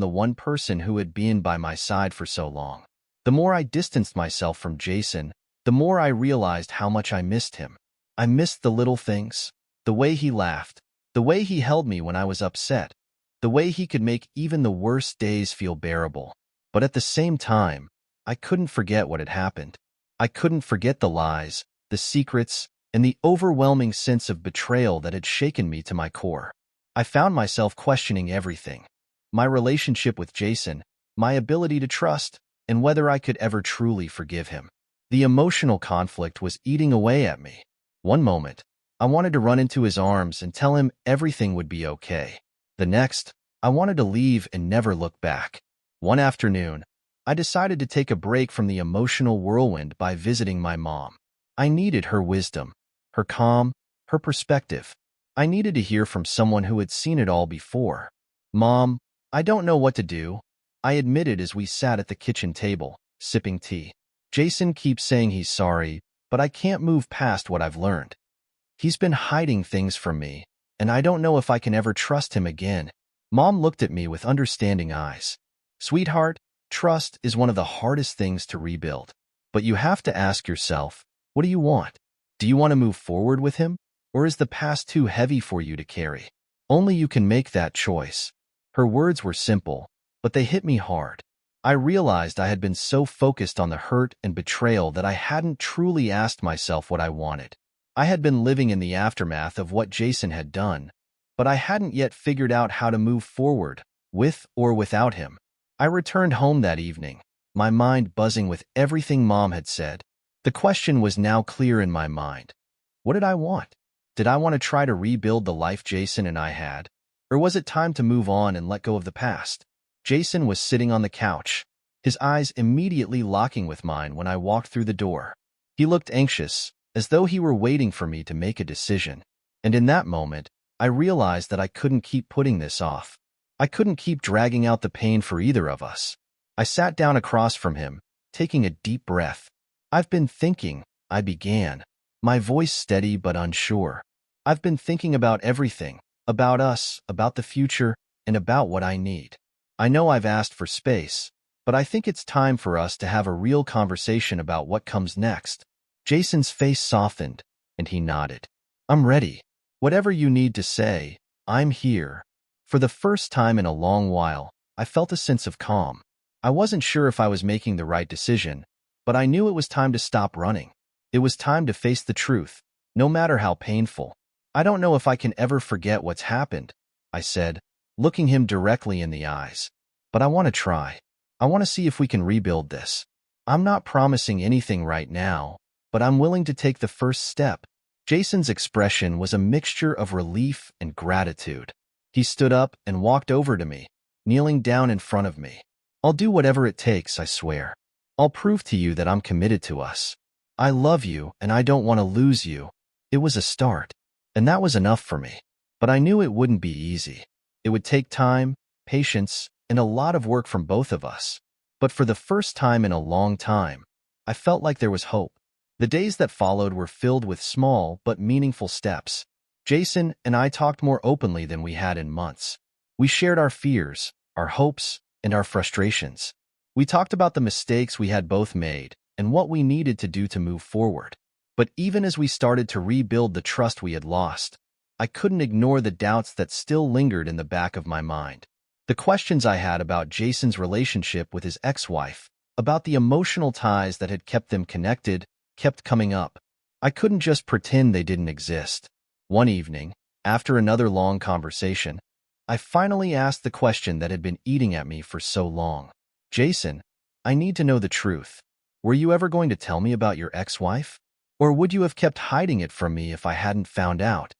the one person who had been by my side for so long? The more I distanced myself from Jason, the more I realized how much I missed him. I missed the little things, the way he laughed, the way he held me when I was upset, the way he could make even the worst days feel bearable. But at the same time, I couldn't forget what had happened. I couldn't forget the lies, the secrets, and the overwhelming sense of betrayal that had shaken me to my core. I found myself questioning everything: my relationship with Jason, my ability to trust, and whether I could ever truly forgive him. The emotional conflict was eating away at me. One moment, I wanted to run into his arms and tell him everything would be okay. The next, I wanted to leave and never look back. One afternoon, I decided to take a break from the emotional whirlwind by visiting my mom. I needed her wisdom, her calm, her perspective. I needed to hear from someone who had seen it all before. "Mom, I don't know what to do," I admitted as we sat at the kitchen table, sipping tea. "Jason keeps saying he's sorry, but I can't move past what I've learned. He's been hiding things from me, and I don't know if I can ever trust him again." Mom looked at me with understanding eyes. "Sweetheart, trust is one of the hardest things to rebuild. But you have to ask yourself, what do you want? Do you want to move forward with him? Or is the past too heavy for you to carry? Only you can make that choice." Her words were simple, but they hit me hard. I realized I had been so focused on the hurt and betrayal that I hadn't truly asked myself what I wanted. I had been living in the aftermath of what Jason had done, but I hadn't yet figured out how to move forward, with or without him. I returned home that evening, my mind buzzing with everything Mom had said. The question was now clear in my mind. What did I want? Did I want to try to rebuild the life Jason and I had? Or was it time to move on and let go of the past? Jason was sitting on the couch, his eyes immediately locking with mine when I walked through the door. He looked anxious, as though he were waiting for me to make a decision. And in that moment, I realized that I couldn't keep putting this off. I couldn't keep dragging out the pain for either of us. I sat down across from him, taking a deep breath. "I've been thinking," I began, my voice steady but unsure. "I've been thinking about everything, about us, about the future, and about what I need. I know I've asked for space, but I think it's time for us to have a real conversation about what comes next." Jason's face softened, and he nodded. "I'm ready. Whatever you need to say, I'm here." For the first time in a long while, I felt a sense of calm. I wasn't sure if I was making the right decision, but I knew it was time to stop running. It was time to face the truth, no matter how painful. "I don't know if I can ever forget what's happened," I said, looking him directly in the eyes. "But I want to try. I want to see if we can rebuild this. I'm not promising anything right now, but I'm willing to take the first step." Jason's expression was a mixture of relief and gratitude. He stood up and walked over to me, kneeling down in front of me. "I'll do whatever it takes, I swear. I'll prove to you that I'm committed to us. I love you and I don't want to lose you." It was a start, and that was enough for me. But I knew it wouldn't be easy. It would take time, patience, and a lot of work from both of us. But for the first time in a long time, I felt like there was hope. The days that followed were filled with small but meaningful steps. Jason and I talked more openly than we had in months. We shared our fears, our hopes, and our frustrations. We talked about the mistakes we had both made and what we needed to do to move forward. But even as we started to rebuild the trust we had lost, I couldn't ignore the doubts that still lingered in the back of my mind. The questions I had about Jason's relationship with his ex-wife, about the emotional ties that had kept them connected, kept coming up. I couldn't just pretend they didn't exist. One evening, after another long conversation, I finally asked the question that had been eating at me for so long. Jason, I need to know the truth. Were you ever going to tell me about your ex-wife? Or would you have kept hiding it from me if I hadn't found out?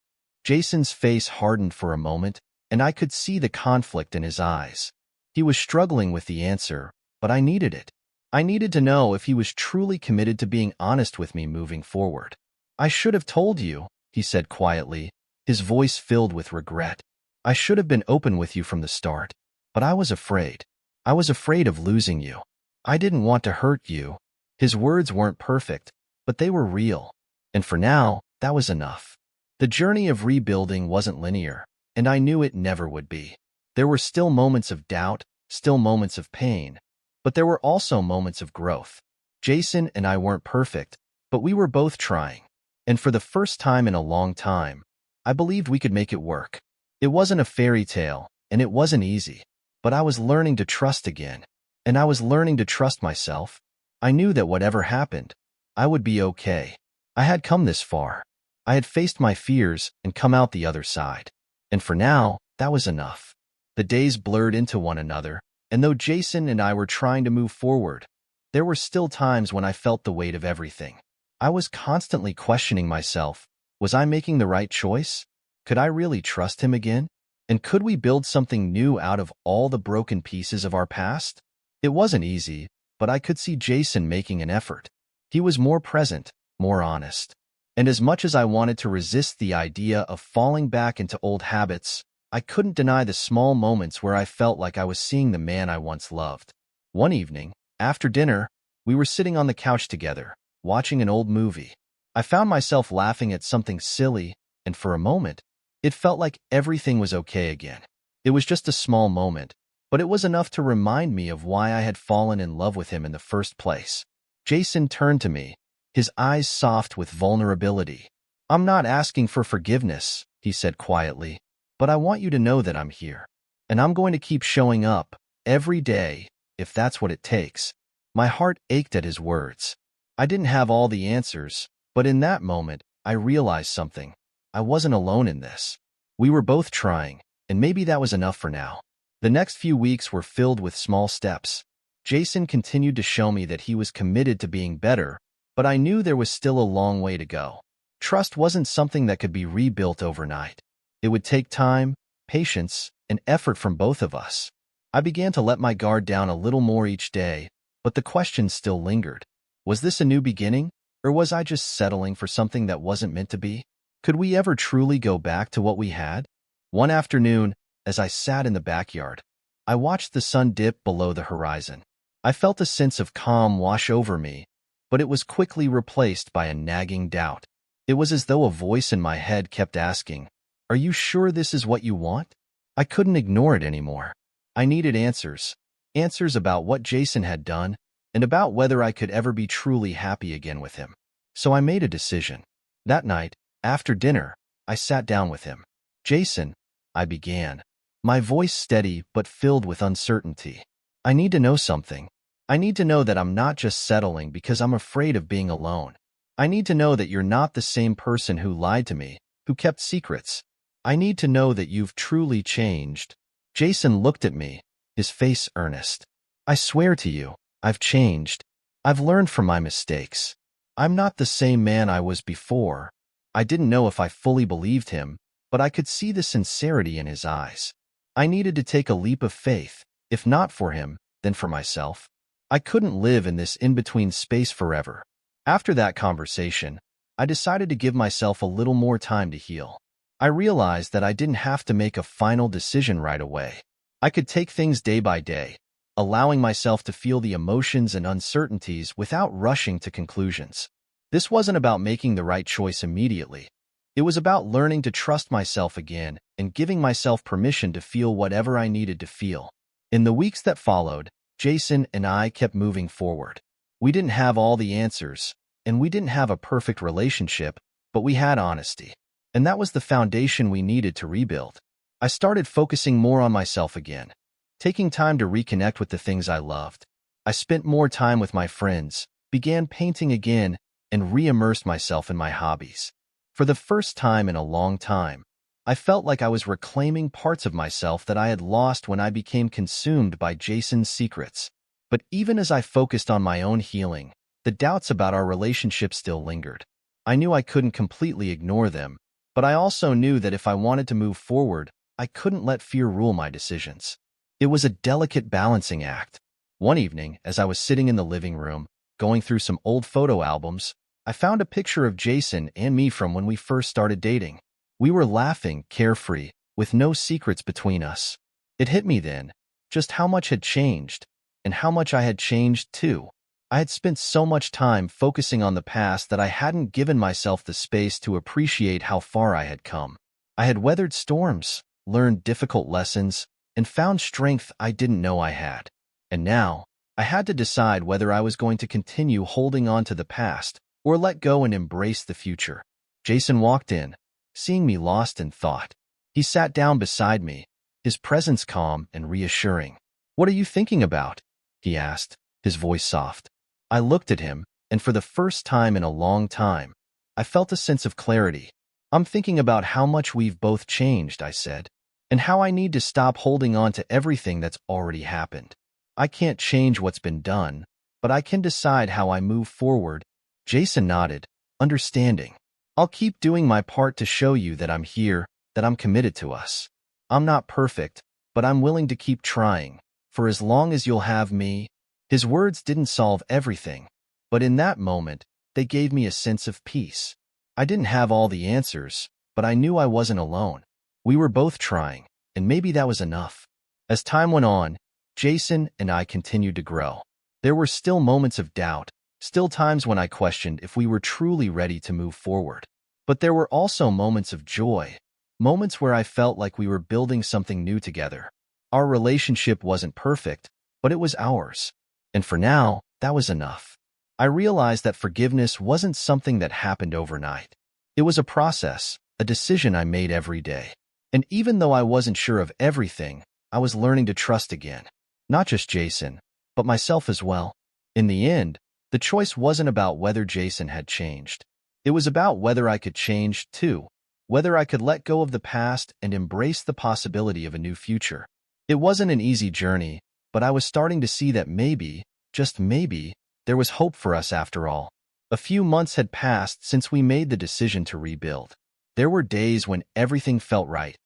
Jason's face hardened for a moment, and I could see the conflict in his eyes. He was struggling with the answer, but I needed it. I needed to know if he was truly committed to being honest with me moving forward. I should have told you, he said quietly, his voice filled with regret. I should have been open with you from the start, but I was afraid. I was afraid of losing you. I didn't want to hurt you. His words weren't perfect, but they were real. And for now, that was enough. The journey of rebuilding wasn't linear, and I knew it never would be. There were still moments of doubt, still moments of pain, but there were also moments of growth. Jason and I weren't perfect, but we were both trying. And for the first time in a long time, I believed we could make it work. It wasn't a fairy tale, and it wasn't easy, but I was learning to trust again, and I was learning to trust myself. I knew that whatever happened, I would be okay. I had come this far. I had faced my fears and come out the other side. And for now, that was enough. The days blurred into one another, and though Jason and I were trying to move forward, there were still times when I felt the weight of everything. I was constantly questioning myself. Was I making the right choice? Could I really trust him again? And could we build something new out of all the broken pieces of our past? It wasn't easy, but I could see Jason making an effort. He was more present, more honest. And as much as I wanted to resist the idea of falling back into old habits, I couldn't deny the small moments where I felt like I was seeing the man I once loved. One evening, after dinner, we were sitting on the couch together, watching an old movie. I found myself laughing at something silly, and for a moment, it felt like everything was okay again. It was just a small moment, but it was enough to remind me of why I had fallen in love with him in the first place. Jason turned to me, his eyes soft with vulnerability. I'm not asking for forgiveness, he said quietly, but I want you to know that I'm here. And I'm going to keep showing up, every day, if that's what it takes. My heart ached at his words. I didn't have all the answers, but in that moment, I realized something. I wasn't alone in this. We were both trying, and maybe that was enough for now. The next few weeks were filled with small steps. Jason continued to show me that he was committed to being better, but I knew there was still a long way to go. Trust wasn't something that could be rebuilt overnight. It would take time, patience, and effort from both of us. I began to let my guard down a little more each day, but the question still lingered. Was this a new beginning, or was I just settling for something that wasn't meant to be? Could we ever truly go back to what we had? One afternoon, as I sat in the backyard, I watched the sun dip below the horizon. I felt a sense of calm wash over me, but it was quickly replaced by a nagging doubt. It was as though a voice in my head kept asking, "Are you sure this is what you want?" I couldn't ignore it anymore. I needed answers. Answers about what Jason had done, and about whether I could ever be truly happy again with him. So I made a decision. That night, after dinner, I sat down with him. "Jason," I began, my voice steady but filled with uncertainty. "I need to know something. I need to know that I'm not just settling because I'm afraid of being alone. I need to know that you're not the same person who lied to me, who kept secrets. I need to know that you've truly changed." Jason looked at me, his face earnest. "I swear to you, I've changed. I've learned from my mistakes. I'm not the same man I was before." I didn't know if I fully believed him, but I could see the sincerity in his eyes. I needed to take a leap of faith, if not for him, then for myself. I couldn't live in this in-between space forever. After that conversation, I decided to give myself a little more time to heal. I realized that I didn't have to make a final decision right away. I could take things day by day, allowing myself to feel the emotions and uncertainties without rushing to conclusions. This wasn't about making the right choice immediately. It was about learning to trust myself again and giving myself permission to feel whatever I needed to feel. In the weeks that followed, Jason and I kept moving forward. We didn't have all the answers, and we didn't have a perfect relationship, but we had honesty. And that was the foundation we needed to rebuild. I started focusing more on myself again, taking time to reconnect with the things I loved. I spent more time with my friends, began painting again, and re-immersed myself in my hobbies. For the first time in a long time, I felt like I was reclaiming parts of myself that I had lost when I became consumed by Jason's secrets. But even as I focused on my own healing, the doubts about our relationship still lingered. I knew I couldn't completely ignore them, but I also knew that if I wanted to move forward, I couldn't let fear rule my decisions. It was a delicate balancing act. One evening, as I was sitting in the living room, going through some old photo albums, I found a picture of Jason and me from when we first started dating. We were laughing, carefree, with no secrets between us. It hit me then, just how much had changed, and how much I had changed too. I had spent so much time focusing on the past that I hadn't given myself the space to appreciate how far I had come. I had weathered storms, learned difficult lessons, and found strength I didn't know I had. And now, I had to decide whether I was going to continue holding on to the past or let go and embrace the future. Jason walked in, seeing me lost in thought. He sat down beside me, his presence calm and reassuring. "What are you thinking about?" he asked, his voice soft. I looked at him, and for the first time in a long time, I felt a sense of clarity. "I'm thinking about how much we've both changed," I said, "and how I need to stop holding on to everything that's already happened. I can't change what's been done, but I can decide how I move forward." Jason nodded, understanding. "I'll keep doing my part to show you that I'm here, that I'm committed to us. I'm not perfect, but I'm willing to keep trying, for as long as you'll have me." His words didn't solve everything, but in that moment, they gave me a sense of peace. I didn't have all the answers, but I knew I wasn't alone. We were both trying, and maybe that was enough. As time went on, Jason and I continued to grow. There were still moments of doubt, still times when I questioned if we were truly ready to move forward. But there were also moments of joy, moments where I felt like we were building something new together. Our relationship wasn't perfect, but it was ours. And for now, that was enough. I realized that forgiveness wasn't something that happened overnight. It was a process, a decision I made every day. And even though I wasn't sure of everything, I was learning to trust again. Not just Jason, but myself as well. In the end, the choice wasn't about whether Jason had changed. It was about whether I could change too, whether I could let go of the past and embrace the possibility of a new future. It wasn't an easy journey, but I was starting to see that maybe, just maybe, there was hope for us after all. A few months had passed since we made the decision to rebuild. There were days when everything felt right,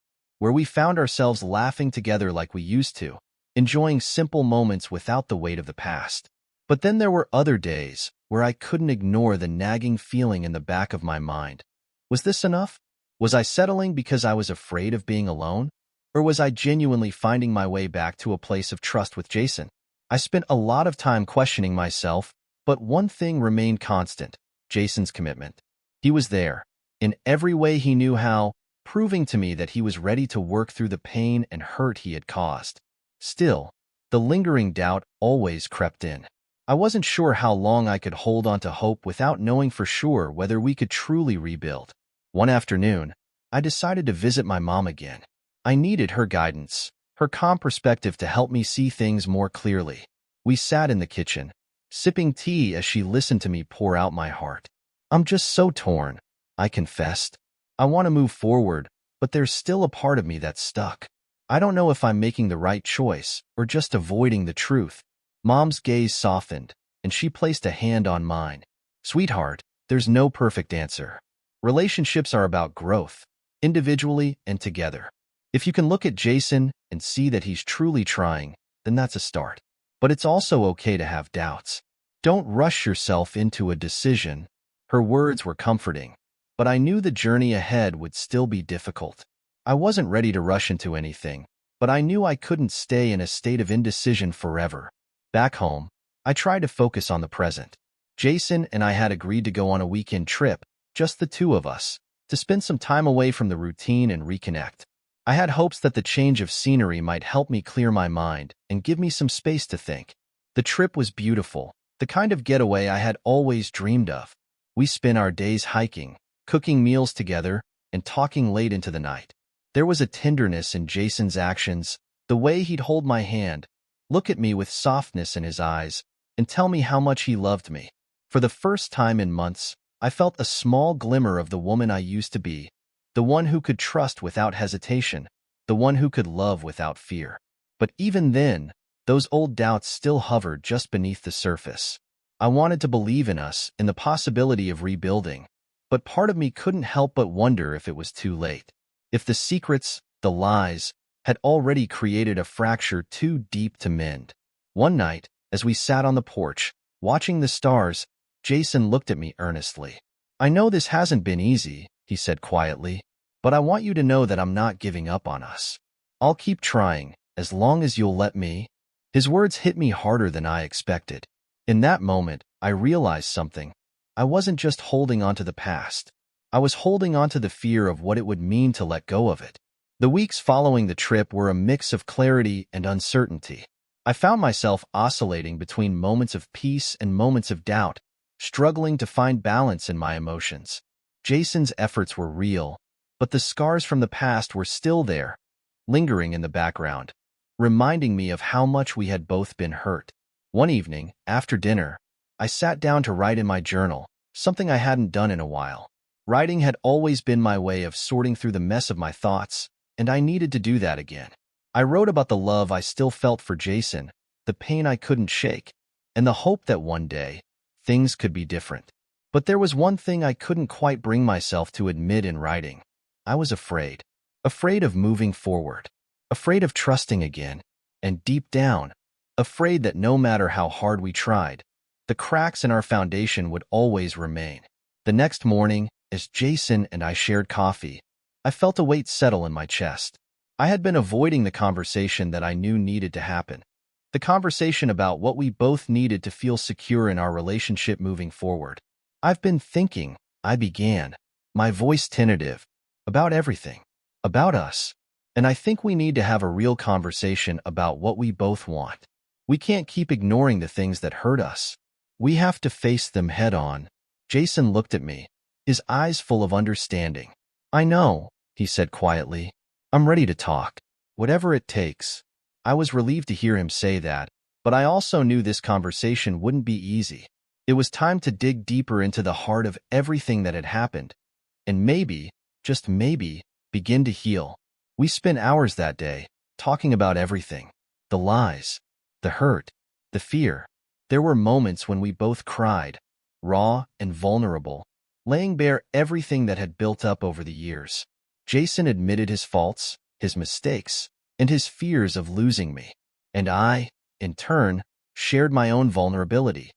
where we found ourselves laughing together like we used to, enjoying simple moments without the weight of the past. But then there were other days where I couldn't ignore the nagging feeling in the back of my mind. Was this enough? Was I settling because I was afraid of being alone? Or was I genuinely finding my way back to a place of trust with Jason? I spent a lot of time questioning myself, but one thing remained constant: Jason's commitment. He was there, in every way he knew how, proving to me that he was ready to work through the pain and hurt he had caused. Still, the lingering doubt always crept in. I wasn't sure how long I could hold on to hope without knowing for sure whether we could truly rebuild. One afternoon, I decided to visit my mom again. I needed her guidance, her calm perspective to help me see things more clearly. We sat in the kitchen, sipping tea as she listened to me pour out my heart. "I'm just so torn," I confessed. "I want to move forward, but there's still a part of me that's stuck. I don't know if I'm making the right choice or just avoiding the truth." Mom's gaze softened, and she placed a hand on mine. "Sweetheart, there's no perfect answer. Relationships are about growth, individually and together. If you can look at Jason and see that he's truly trying, then that's a start. But it's also okay to have doubts. Don't rush yourself into a decision." Her words were comforting, but I knew the journey ahead would still be difficult. I wasn't ready to rush into anything, but I knew I couldn't stay in a state of indecision forever. Back home, I tried to focus on the present. Jason and I had agreed to go on a weekend trip, just the two of us, to spend some time away from the routine and reconnect. I had hopes that the change of scenery might help me clear my mind and give me some space to think. The trip was beautiful, the kind of getaway I had always dreamed of. We spent our days hiking, cooking meals together, and talking late into the night. There was a tenderness in Jason's actions, the way he'd hold my hand, look at me with softness in his eyes, and tell me how much he loved me. For the first time in months, I felt a small glimmer of the woman I used to be, the one who could trust without hesitation, the one who could love without fear. But even then, those old doubts still hovered just beneath the surface. I wanted to believe in us, in the possibility of rebuilding, but part of me couldn't help but wonder if it was too late. If the secrets, the lies, had already created a fracture too deep to mend. One night, as we sat on the porch, watching the stars, Jason looked at me earnestly. "I know this hasn't been easy," he said quietly, "but I want you to know that I'm not giving up on us. I'll keep trying, as long as you'll let me." His words hit me harder than I expected. In that moment, I realized something. I wasn't just holding on to the past. I was holding on to the fear of what it would mean to let go of it. The weeks following the trip were a mix of clarity and uncertainty. I found myself oscillating between moments of peace and moments of doubt, struggling to find balance in my emotions. Jason's efforts were real, but the scars from the past were still there, lingering in the background, reminding me of how much we had both been hurt. One evening, after dinner, I sat down to write in my journal, something I hadn't done in a while. Writing had always been my way of sorting through the mess of my thoughts, and I needed to do that again. I wrote about the love I still felt for Jason, the pain I couldn't shake, and the hope that one day, things could be different. But there was one thing I couldn't quite bring myself to admit in writing. I was afraid. Afraid of moving forward. Afraid of trusting again. And deep down, afraid that no matter how hard we tried, the cracks in our foundation would always remain. The next morning, as Jason and I shared coffee, I felt a weight settle in my chest. I had been avoiding the conversation that I knew needed to happen. The conversation about what we both needed to feel secure in our relationship moving forward. "I've been thinking," I began, my voice tentative, "about everything. About us. And I think we need to have a real conversation about what we both want. We can't keep ignoring the things that hurt us. We have to face them head on." Jason looked at me, his eyes full of understanding. "I know," he said quietly. "I'm ready to talk. Whatever it takes." I was relieved to hear him say that, but I also knew this conversation wouldn't be easy. It was time to dig deeper into the heart of everything that had happened, and maybe, just maybe, begin to heal. We spent hours that day, talking about everything. The lies, the hurt, the fear. There were moments when we both cried, raw and vulnerable, laying bare everything that had built up over the years. Jason admitted his faults, his mistakes, and his fears of losing me. And I, in turn, shared my own vulnerability,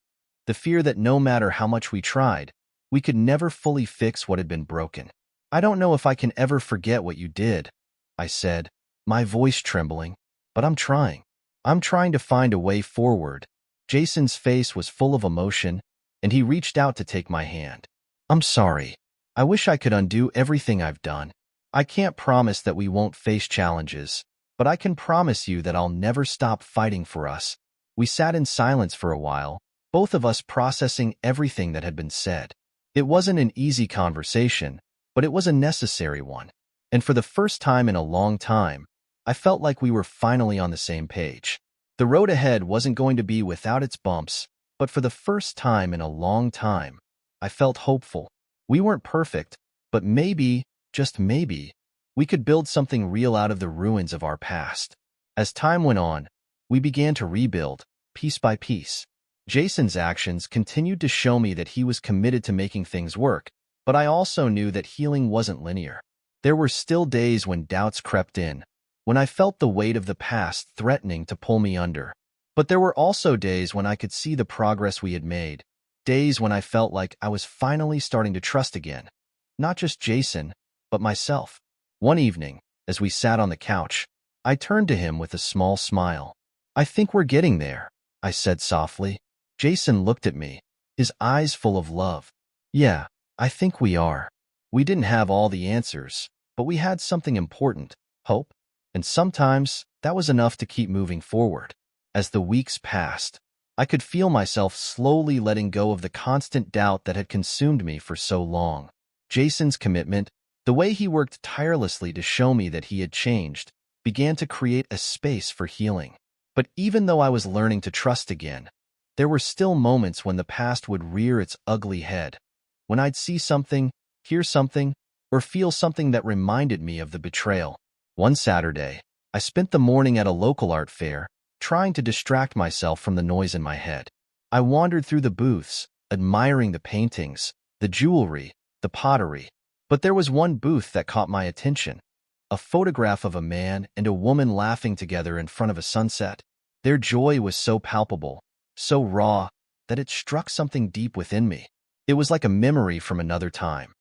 the fear that no matter how much we tried, we could never fully fix what had been broken. "I don't know if I can ever forget what you did," I said, my voice trembling, "but I'm trying. I'm trying to find a way forward." Jason's face was full of emotion, and he reached out to take my hand. "I'm sorry. I wish I could undo everything I've done. I can't promise that we won't face challenges, but I can promise you that I'll never stop fighting for us." We sat in silence for a while, both of us processing everything that had been said. It wasn't an easy conversation, but it was a necessary one. And for the first time in a long time, I felt like we were finally on the same page. The road ahead wasn't going to be without its bumps, but for the first time in a long time, I felt hopeful. We weren't perfect, but maybe, just maybe, we could build something real out of the ruins of our past. As time went on, we began to rebuild, piece by piece. Jason's actions continued to show me that he was committed to making things work, but I also knew that healing wasn't linear. There were still days when doubts crept in, when I felt the weight of the past threatening to pull me under. But there were also days when I could see the progress we had made, days when I felt like I was finally starting to trust again. Not just Jason, but myself. One evening, as we sat on the couch, I turned to him with a small smile. "I think we're getting there," I said softly. Jason looked at me, his eyes full of love. "Yeah, I think we are. We didn't have all the answers, but we had something important, hope. And sometimes that was enough to keep moving forward." As the weeks passed, I could feel myself slowly letting go of the constant doubt that had consumed me for so long. Jason's commitment, the way he worked tirelessly to show me that he had changed, began to create a space for healing. But even though I was learning to trust again, there were still moments when the past would rear its ugly head, when I'd see something, hear something, or feel something that reminded me of the betrayal. One Saturday, I spent the morning at a local art fair, trying to distract myself from the noise in my head. I wandered through the booths, admiring the paintings, the jewelry, the pottery. But there was one booth that caught my attention, a photograph of a man and a woman laughing together in front of a sunset. Their joy was so palpable, so raw, that it struck something deep within me. It was like a memory from another time,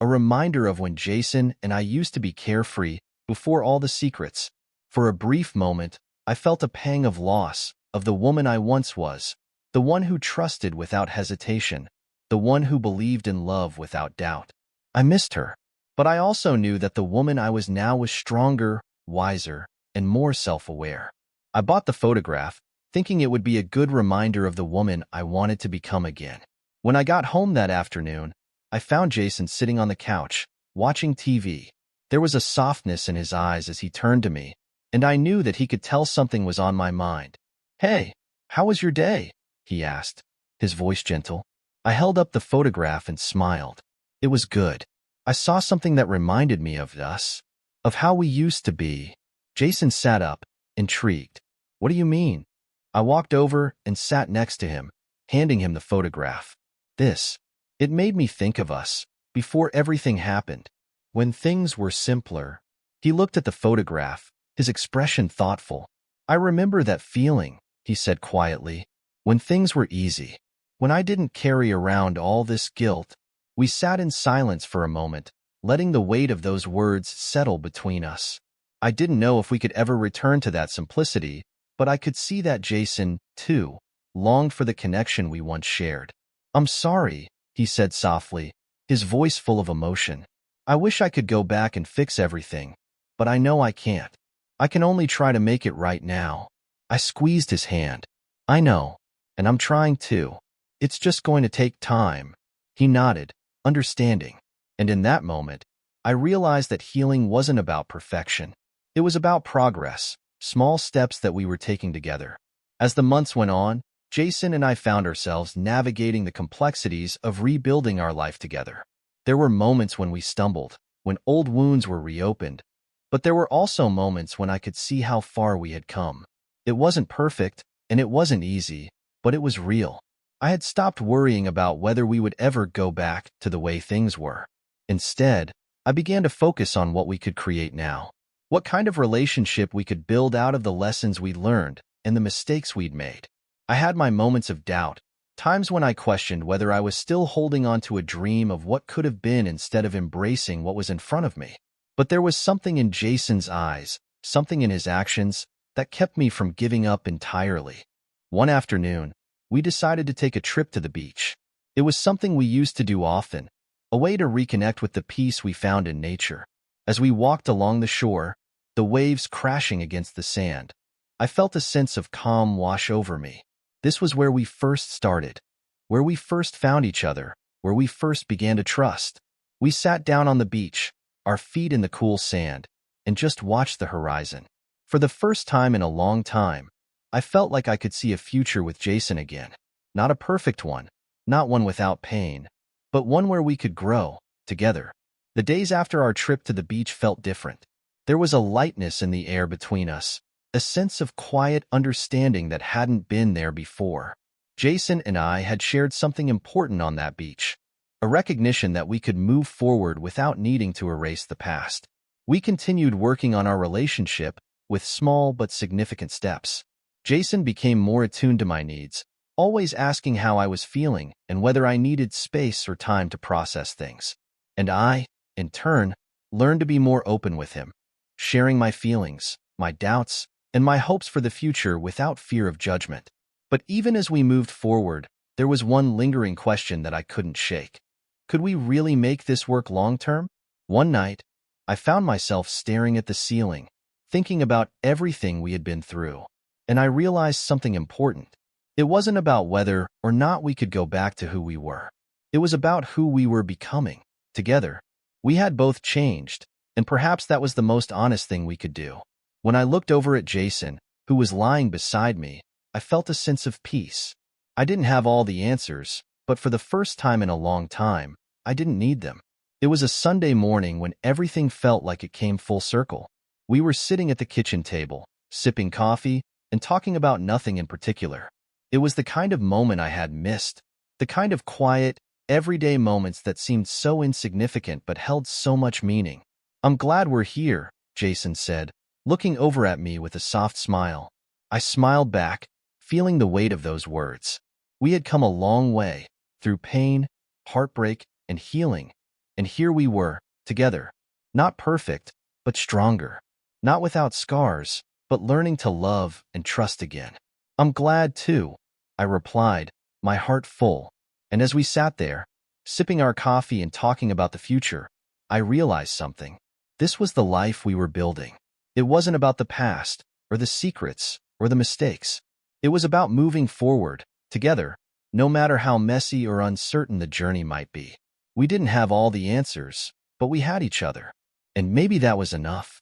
a reminder of when Jason and I used to be carefree before all the secrets. For a brief moment, I felt a pang of loss of the woman I once was, the one who trusted without hesitation, the one who believed in love without doubt. I missed her, but I also knew that the woman I was now was stronger, wiser, and more self-aware. I bought the photograph, thinking it would be a good reminder of the woman I wanted to become again. When I got home that afternoon, I found Jason sitting on the couch, watching TV. There was a softness in his eyes as he turned to me, and I knew that he could tell something was on my mind. "Hey, how was your day?" he asked, his voice gentle. I held up the photograph and smiled. It was good. I saw something that reminded me of us, of how we used to be. Jason sat up, intrigued. "What do you mean?" I walked over and sat next to him, handing him the photograph. It made me think of us, before everything happened, when things were simpler. He looked at the photograph, his expression thoughtful. "I remember that feeling," he said quietly, "when things were easy, when I didn't carry around all this guilt." We sat in silence for a moment, letting the weight of those words settle between us. I didn't know if we could ever return to that simplicity, but I could see that Jason, too, longed for the connection we once shared. "I'm sorry," he said softly, his voice full of emotion. "I wish I could go back and fix everything, but I know I can't. I can only try to make it right now." I squeezed his hand. "I know, and I'm trying too. It's just going to take time." He nodded, understanding, and in that moment, I realized that healing wasn't about perfection. It was about progress, small steps that we were taking together. As the months went on, Jason and I found ourselves navigating the complexities of rebuilding our life together. There were moments when we stumbled, when old wounds were reopened, but there were also moments when I could see how far we had come. It wasn't perfect, and it wasn't easy, but it was real. I had stopped worrying about whether we would ever go back to the way things were. Instead, I began to focus on what we could create now, what kind of relationship we could build out of the lessons we'd learned and the mistakes we'd made. I had my moments of doubt, times when I questioned whether I was still holding on to a dream of what could have been instead of embracing what was in front of me. But there was something in Jason's eyes, something in his actions, that kept me from giving up entirely. One afternoon, we decided to take a trip to the beach. It was something we used to do often, a way to reconnect with the peace we found in nature. As we walked along the shore, the waves crashing against the sand, I felt a sense of calm wash over me. This was where we first started, where we first found each other, where we first began to trust. We sat down on the beach, our feet in the cool sand, and just watched the horizon. For the first time in a long time, I felt like I could see a future with Jason again. Not a perfect one, not one without pain, but one where we could grow, together. The days after our trip to the beach felt different. There was a lightness in the air between us, a sense of quiet understanding that hadn't been there before. Jason and I had shared something important on that beach, a recognition that we could move forward without needing to erase the past. We continued working on our relationship with small but significant steps. Jason became more attuned to my needs, always asking how I was feeling and whether I needed space or time to process things. And I, in turn, learned to be more open with him, sharing my feelings, my doubts, and my hopes for the future without fear of judgment. But even as we moved forward, there was one lingering question that I couldn't shake. Could we really make this work long-term? One night, I found myself staring at the ceiling, thinking about everything we had been through, and I realized something important. It wasn't about whether or not we could go back to who we were. It was about who we were becoming, together. We had both changed, and perhaps that was the most honest thing we could do. When I looked over at Jason, who was lying beside me, I felt a sense of peace. I didn't have all the answers, but for the first time in a long time, I didn't need them. It was a Sunday morning when everything felt like it came full circle. We were sitting at the kitchen table, sipping coffee, and talking about nothing in particular. It was the kind of moment I had missed, the kind of quiet, everyday moments that seemed so insignificant but held so much meaning. "I'm glad we're here," Jason said, looking over at me with a soft smile. I smiled back, feeling the weight of those words. We had come a long way, through pain, heartbreak, and healing, and here we were, together. Not perfect, but stronger. Not without scars, but learning to love and trust again. "I'm glad too," I replied, my heart full. And as we sat there, sipping our coffee and talking about the future, I realized something. This was the life we were building. It wasn't about the past, or the secrets, or the mistakes. It was about moving forward, together, no matter how messy or uncertain the journey might be. We didn't have all the answers, but we had each other. And maybe that was enough.